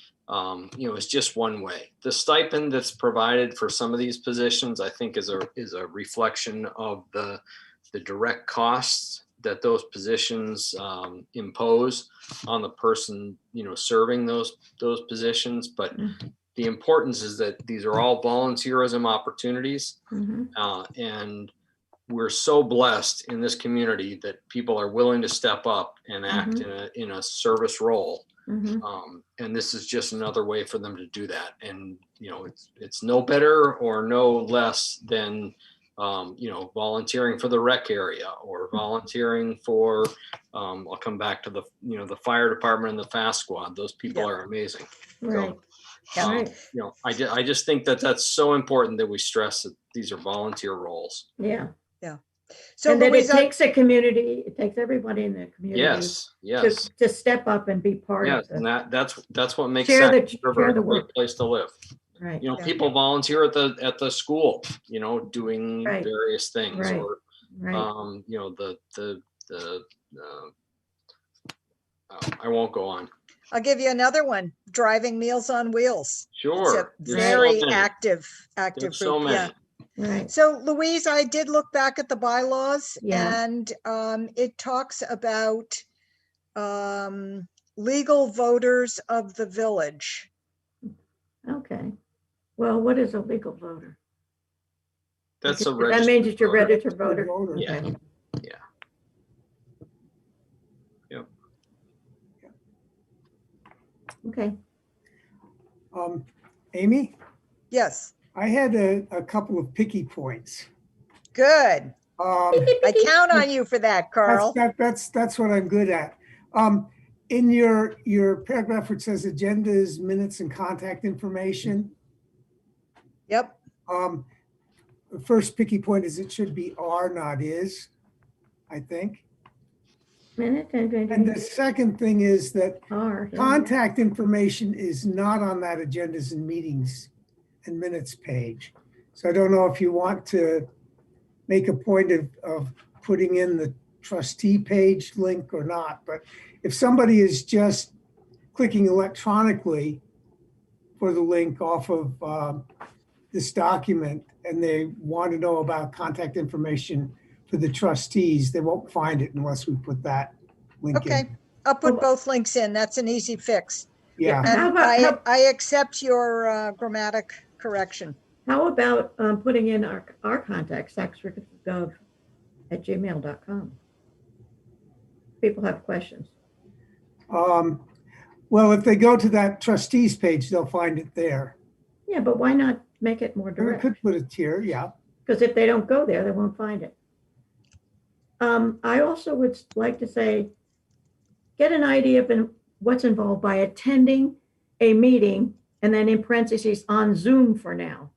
is just one way. The stipend that's provided for some of these positions, I think, is a reflection of the direct costs that those positions impose on the person, serving those positions. But the importance is that these are all volunteerism opportunities. Mhm. And we're so blessed in this community that people are willing to step up and act in a service role. Mhm. And this is just another way for them to do that. And, it's no better or no less than, volunteering for the rec area or volunteering for, I'll come back to the, the fire department and the fast squad. Those people Yeah. are amazing. Right. Yeah. Right. I just think that that's so important that we stress that these are volunteer roles. Yeah. So And that it Louise, takes a community, it takes everybody in the community Yes. to step up and be part Yes, of and it. that's what makes Share the- Saxton River share the a great work. place to live. Right. Yeah. People volunteer at the school, doing Right. various things, Right. or Right. I won't go on. I'll give you another one, driving Meals on Wheels. It's a Sure. There's very so many. active There's so group. Yeah. many. Right. So Louise, I did look back at the bylaws Yeah. and it talks about legal voters of the village. Okay. Well, what is a legal voter? That's a That registered means that you're voter. registered voter. Voter. Yeah. Okay. Yeah. Yep. Okay. Amy, Yes, I had a couple of picky points. good. Um, I count on you for that, Carl. That's what I'm good at. In your paragraph which says agendas, minutes, and contact information, Yep. the first picky point is it should be are, not is, I think. And the second thing is that contact information is not on that agendas and meetings and minutes page. So I don't know if you want to make a point of putting in the trustee page link or not, but if somebody is just clicking electronically for the link off of this document and they want to know about contact information for the trustees, they won't find it unless we put that link in. Okay, I'll put both links in. That's an easy fix. Yeah. And I accept your grammatic correction. How about putting in our contact, saxrivergov@gmail.com? People have questions. Well, if they go to that trustees page, they'll find it there. Yeah, but why not make it more We direct? could put it here, yeah. Because if they don't go there, they won't find it. I also would like to say, get an idea of what's involved by attending a meeting, and then in parentheses, on Zoom for now.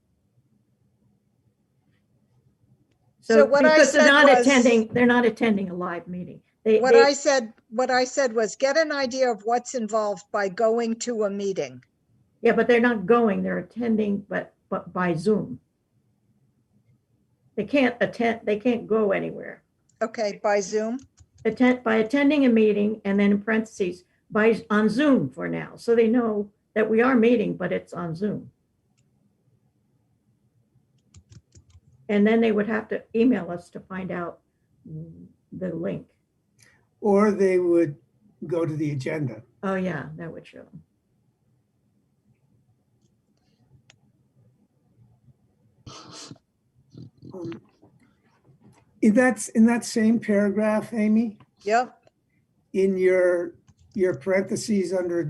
So what I because said they're not attending a live meeting. What I said was get an idea of what's involved by going to a meeting. Yeah, but they're not going, they're attending, but by Zoom. They can't attend, they can't go anywhere. Okay, by Zoom. By attending a meeting, and then in parentheses, on Zoom for now. So they know that we are meeting, but it's on Zoom. And then they would have to email us to find out the link. Or they would go to the agenda. Oh yeah, that would show them. In that same paragraph, Amy, Yep. in your parentheses under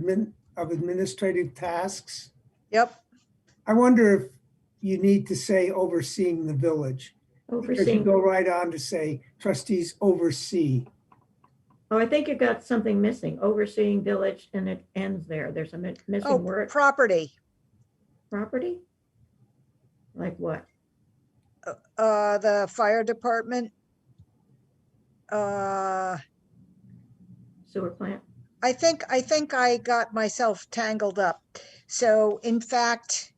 administrative tasks, Yep. I wonder if you need to say overseeing the village. Because you Overseeing. go right on to say trustees oversee. Oh, I think you got something missing. Overseeing village, and it ends there. There's a missing Oh, word. property. Property? Like what? The fire department. Sewer plant? I think I got myself tangled up. So in fact,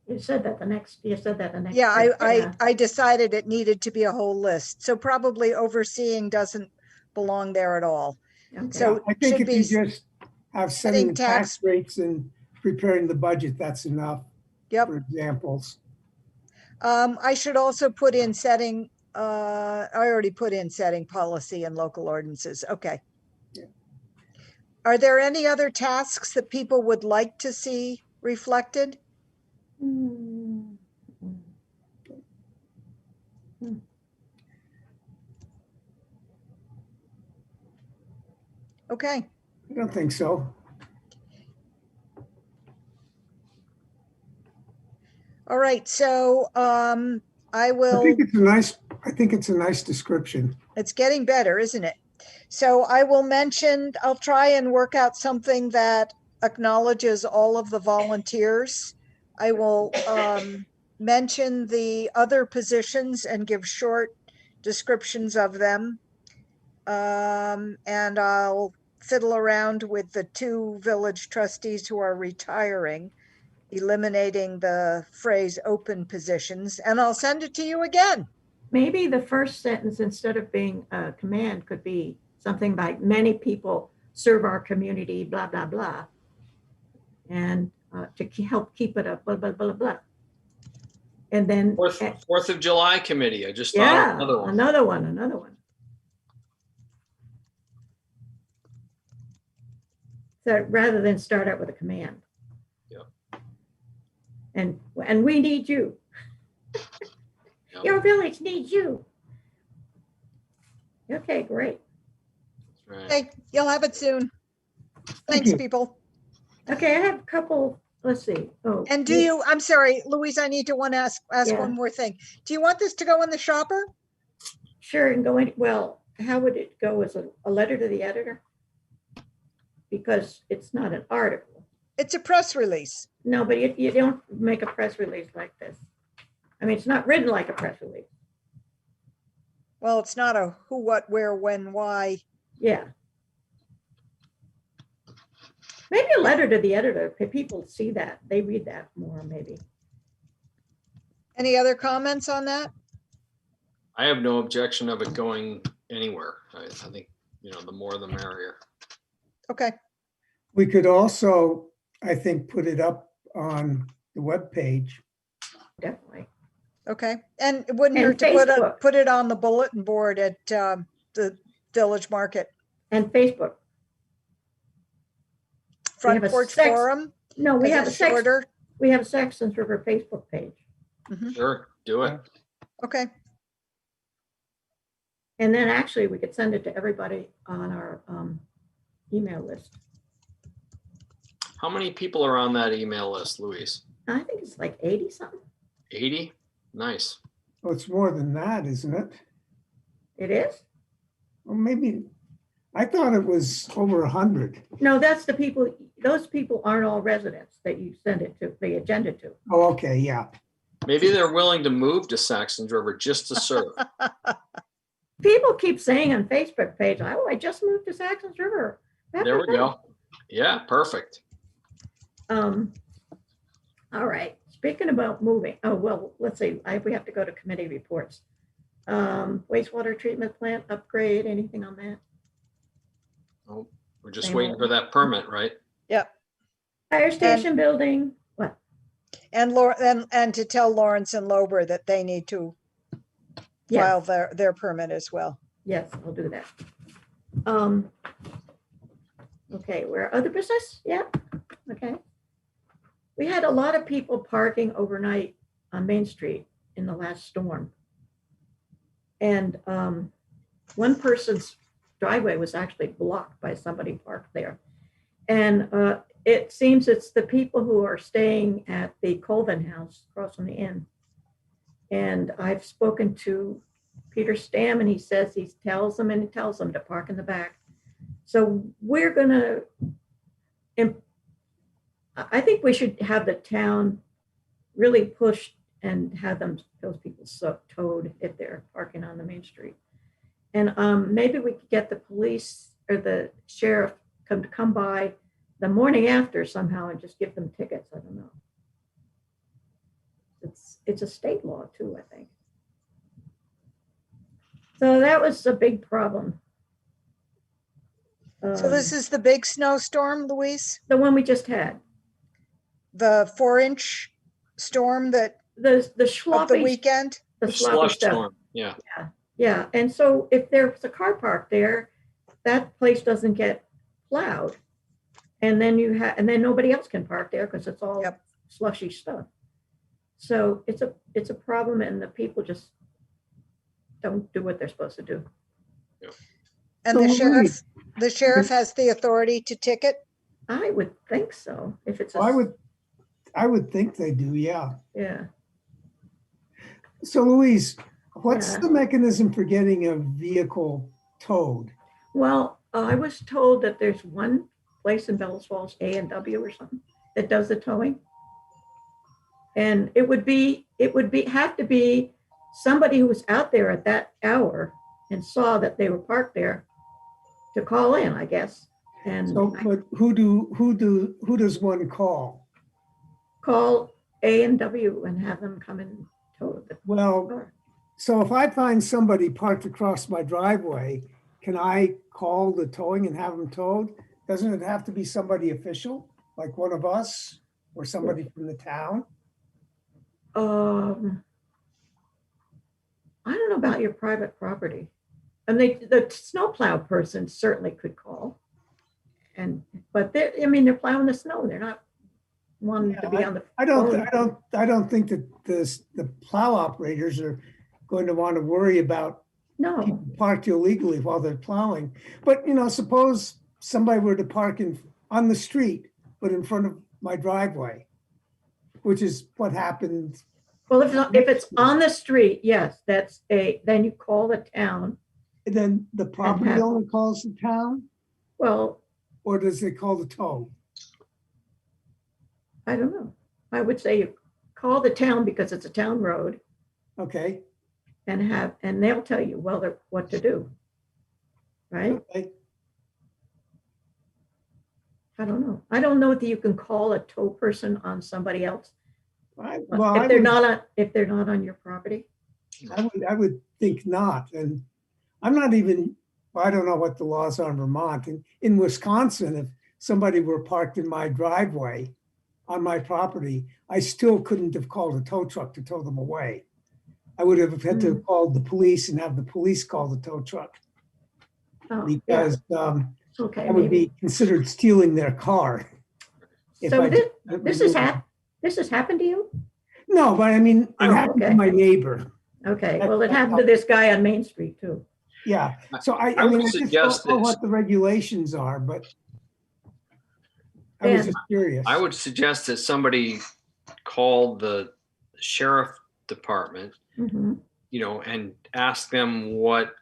You said that the next. yeah, page. I decided it needed to be a whole list. So probably overseeing doesn't belong there at all. Okay. So I think should if be you just have setting setting the tax tax- rates and preparing the budget, that's enough Yep. for examples. I should also put in setting I already put in setting policy and local ordinances. Okay. Yeah. Are there any other tasks that people would like to see reflected? Hmm. Okay. I don't think so. All right. So I I will, think it's a nice description. it's getting better, isn't it? So I will mention, I'll try and work out something that acknowledges all of the volunteers. I will mention the other positions and give short descriptions of them. And I'll fiddle around with the 2 village trustees who are retiring, eliminating the phrase open positions, and I'll send it to you again. Maybe the first sentence, instead of being a command, could be something like many people serve our community, blah, blah, blah. And help keep it up, blah, blah, blah, blah. And then, 4th of July committee. I just thought yeah, of another one. another one. So rather than start out with a command. Yep. And we need you. Yep. Your village needs you. Okay, great. Right. Okay, you'll have it soon. Thank Thanks, you. people. Okay, I have a couple, let's see. Oh, And do you, I'm sorry, Louise, I need to ask Yeah. one more thing. Do you want this to go in the shopper? Sure, and go in, well, how would it go as a letter to the editor? Because it's not an article. It's a press release. No, but you don't make a press release like this. I mean, it's not written like a press release. Well, it's not a who, what, where, when, why. Yeah. Maybe a letter to the editor. People see that. They read that more, maybe. Any other comments on that? I have no objection of it going anywhere. I think, the more the merrier. Okay, We could also, I think, put it up on the webpage. Definitely. okay. And it wouldn't And hurt to Facebook. put it on the bulletin board at the Village Market. And Facebook. Front have a Porch sex- Forum. No, we 'cause have a it's shorter. we have a Saxtons River Facebook page. Sure, do it. Okay, And then actually we could send it to everybody on our email list. How many people are on that email list, Louise? I think it's like 80 something. 80? Nice. Oh, it's more than that, isn't it? It is? Well, maybe, I thought it was over 100. No, that's the people, those people aren't all residents that you send it to, the agenda to. Oh, okay, yeah. Maybe they're willing to move to Saxtons River just to serve. People keep saying on Facebook page, oh, I just moved to Saxons River. There we go. Yeah, perfect. All right, speaking about moving, oh, well, let's see, we have to go to committee reports. Wastewater treatment plant upgrade, anything on that? Oh, we're just Same waiting old. for that permit, right? yep. Fire station building, what? And and to tell Lawrence and Lober that they need to file Yes, their permit as well. yes, I'll do that. Okay, where other business? Yeah, okay. We had a lot of people parking overnight on Main Street in the last storm. And one person's driveway was actually blocked by somebody parked there. And it seems it's the people who are staying at the Colvin House across from the inn. And I've spoken to Peter Stam, and he says he tells them to park in the back. So we're gonna, I think we should have the town really push and have those people towed if they're parking on the main street. And maybe we could get the police or the sheriff come by the morning after somehow and just give them tickets. I don't know. It's a state law too, I think. So that was a big problem. So this is the big snowstorm, Louise? The one we just had. The 4-inch storm that The of the sloppy, weekend? the The sloppy slush stuff. storm. Yeah. Yeah, and so if there's a car parked there, that place doesn't get plowed. And then and then nobody else can park there because it's all Yep. slushy stuff. So it's a problem, and the people just don't do what they're supposed to do. And So the sheriff has the authority to ticket? I would think so, if it's I would think they do, yeah. yeah. So Louise, what's Yeah. the mechanism for getting a vehicle towed? Well, I was told that there's one place in Bellows Falls, A&W or something, that does the towing. And it would have to be somebody who was out there at that hour and saw that they were parked there to call in, I guess. And So, but who does one call? call A&W and have them come and tow the Well, car. so if I find somebody parked across my driveway, can I call the towing and have them towed? Doesn't it have to be somebody official, like one of us or somebody from the town? I don't know about your private property. And the snowplow person certainly could call. But they're plowing the snow. They're not wanting to be on the I phone. don't think that the plow operators are going to want to worry about No, people parked illegally while they're plowing. But, suppose somebody were to park on the street, but in front of my driveway, which is what happened. well, if it's on the street, yes, then you call the town. And then the property have- owner calls the town, Well, or does it call the tow? I don't know. I would say you call the town because it's a town road Okay. and they'll tell you, what to do. Right? Okay. I don't know. I don't know that you can call a tow person on somebody else Well, if they're not on your property. I would think not. And I'm not even, I don't know what the laws are in Vermont. In Wisconsin, if somebody were parked in my driveway on my property, I still couldn't have called a tow truck to tow them away. I would have had to call the police and have the police call the tow truck Oh, because okay, that would maybe. be considered stealing their car. If So I this just- has happened to you? No, but I mean, it Oh, happened okay. to my neighbor. Okay, well, it happened to this guy on Main Street too. Yeah, so I I would mean, I just suggest don't know that- what the regulations are, but I was Dan, just curious. I would suggest that somebody call the sheriff department, Mhm. and ask them what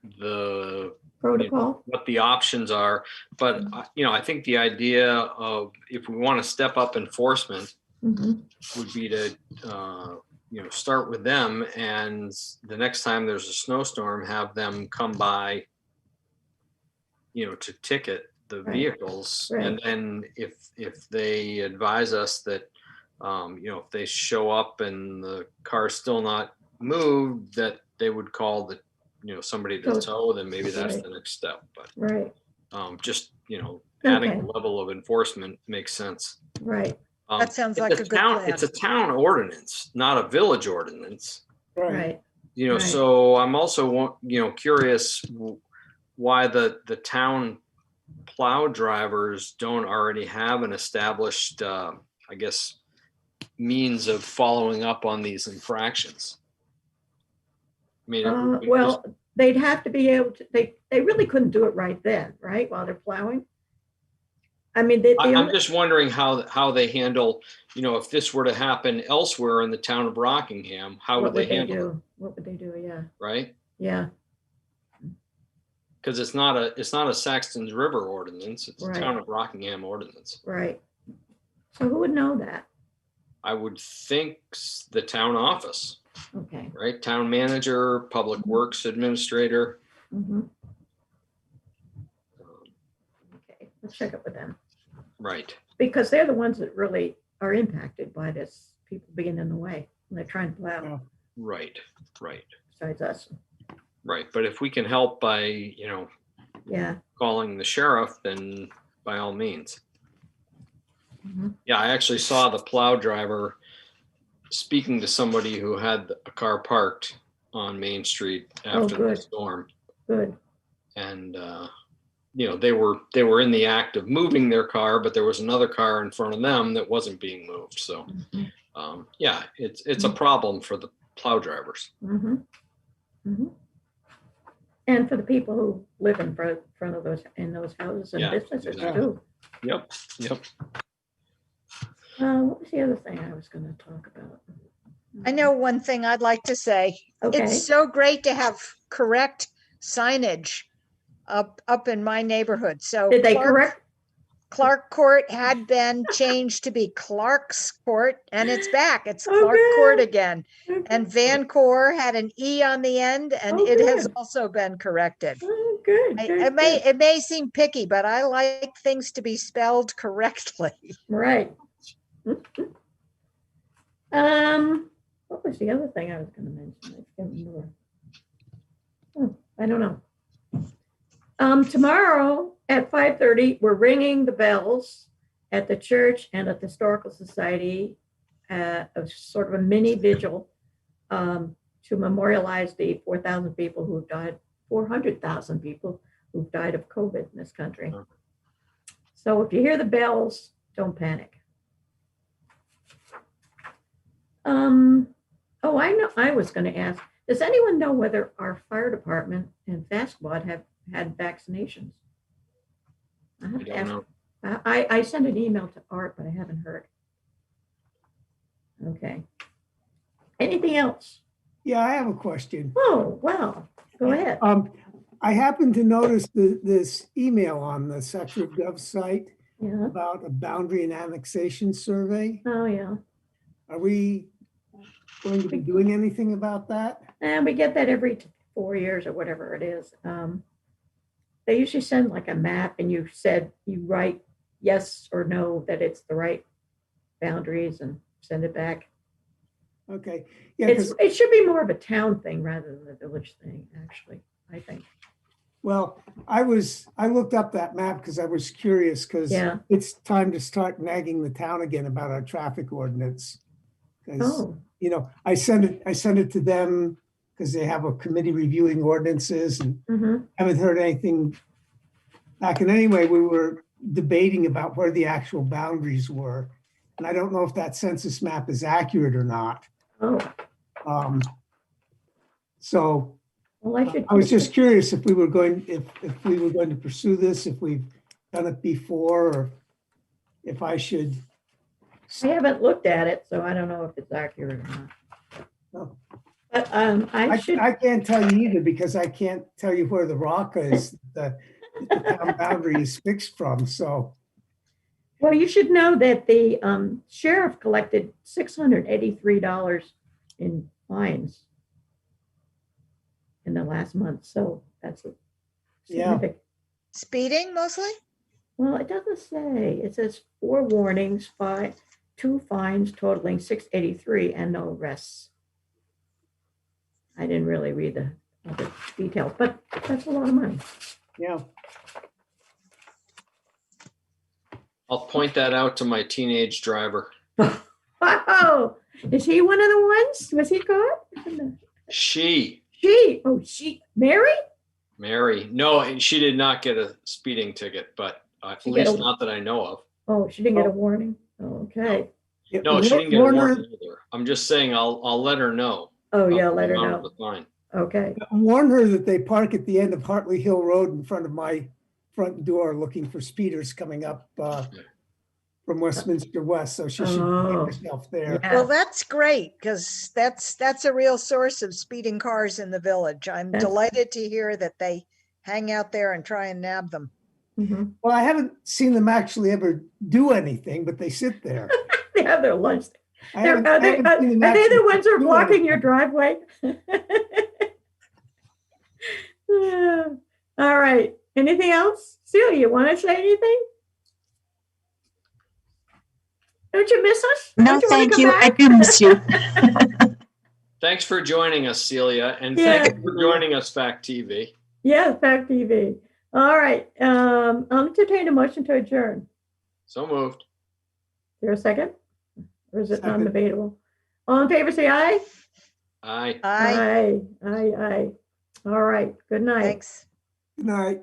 Protocol. the options are. But, I think the idea of, if we want to step up enforcement, Mhm. would be to, start with them, and the next time there's a snowstorm, have them come by, to ticket the Right. vehicles. Right. And then if they advise us that, if they show up and the car's still not moved, that they would call somebody to So- tow, then maybe that's Right. the next step. But Right, just, adding Okay. a level of enforcement makes sense. right, That sounds It's like a good plan. It's a town ordinance, not a village ordinance. Right. right. Right. So I'm also, curious why the town plow drivers don't already have an established, I guess, means of following up on these infractions. I mean, it would be Well, they'd have to be able to, they really couldn't do it right then, right, while they're plowing? I mean, I'm just wondering how they handle, if this were to happen elsewhere in the town of Rockingham, how would they handle it, do? What would they do? Yeah, right? yeah, Because it's not a Saxtons River ordinance, it's a Right. town of Rockingham ordinance. right. So who would know that? I would think the town office, Okay. right? Town manager, public works administrator. Mhm. Okay, let's check it with them, Right. because they're the ones that really are impacted by this, people being in the way, when they're trying to plow, Right. besides us. Right. But if we can help by, Yeah. calling the sheriff, then by all means. Mhm. Yeah, I actually saw the plow driver speaking to somebody who had a car parked on Main Street Oh, after the good. storm. Good. And, they were in the act of moving their car, but there was another car in front of them that wasn't being moved. So, yeah, it's a problem for the plow drivers. And for the people who live in front of those houses and Yeah, businesses exactly. too. Yep. What was the other thing I was going to talk about? I know one thing I'd like to say. Okay. It's so great to have correct signage up in my neighborhood. So Did they correct? Clark Court had been changed to be Clark's Court, and it's back. It's Oh, Clark good. Court again. Okay. And Van Cor had an E on the end, and Oh, it has good. also been corrected. Oh, good. It may seem picky, but I like things to be spelled correctly. Right. What was the other thing I was going to mention? I can't remember. I don't know. Tomorrow at 5:30, we're ringing the bells at the church and at the Historical Society, of sort of a mini vigil to memorialize the 4,000 people who've died, 400,000 people who've died of COVID in this country. So if you hear the bells, don't panic. Oh, I know. I was going to ask, does anyone know whether our fire department and fast squad have had vaccinations? I have I to don't ask. know. I sent an email to Art, but I haven't heard. Okay. Anything else? Yeah, I have a question. Oh, well, go ahead. I happened to notice this email on the Secretary.gov site Yeah. about a boundary and annexation survey. Oh, yeah. Are we going to be doing anything about that? And we get that every 4 years or whatever it is. They usually send like a map and you write yes or no that it's the right boundaries and send it back. Okay. Yeah, 'cause- It should be more of a town thing rather than a village thing, actually, I think. well, I looked up that map because I was curious because Yeah. it's time to start nagging the town again about our traffic ordinance. Because, Oh, I sent it to them because they have a committee reviewing ordinances and haven't heard anything back. And anyway, we were debating about where the actual boundaries were. And I don't know if that census map is accurate or not. oh, So well, I should. I was just curious if we were going to pursue this, if we've done it before, or if I should. I haven't looked at it, so I don't know if it's accurate or not. Oh. But I can't tell you either because I can't tell you where the rock is, the town boundary is fixed from, so. Well, you should know that the sheriff collected $683 in fines in the last month. So that's a Yeah. significant. Speeding mostly? Well, it doesn't say. It says 4 warnings, 2 fines totaling $683 and no arrests. I didn't really read the other details, but that's a lot of money. Yeah. I'll point that out to my teenage driver. Wow. Is he one of the ones? Was he caught? She, Mary? Mary, no, she did not get a speeding ticket, but at She get least a- not that I know of. Oh, she didn't get a warning. Oh, okay. No, she didn't get a Warn her- warning either. I'm just saying I'll let her know. Oh, yeah, I'll let her put on know. the fine. Okay. Warn her that they park at the end of Hartley Hill Road in front of my front door looking for speeders coming up from Westminster West, so she should Oh. get herself there. Yeah. Well, that's great because that's a real source of speeding cars in the village. I'm That's- delighted to hear that they hang out there and try and nab them. Mhm. Well, I haven't seen them actually ever do anything, but they sit there. They have their lunch. I Are haven't- I they haven't seen them the actually ones who are do blocking anything. your driveway? Yeah. All right. Anything else? Celia, you want to say anything? Don't you miss us? No, Don't wanna thank come you. back? I do miss you. Thanks for joining us, Celia, and Yeah. thanks for joining us, Fact TV. Yes, Fact TV. All right. I'll entertain a motion to adjourn. So moved. Is there a second? Or is it Second. non-debatable? All in favor, say aye. Aye. Aye, Aye. All right. Good night. thanks. Good night.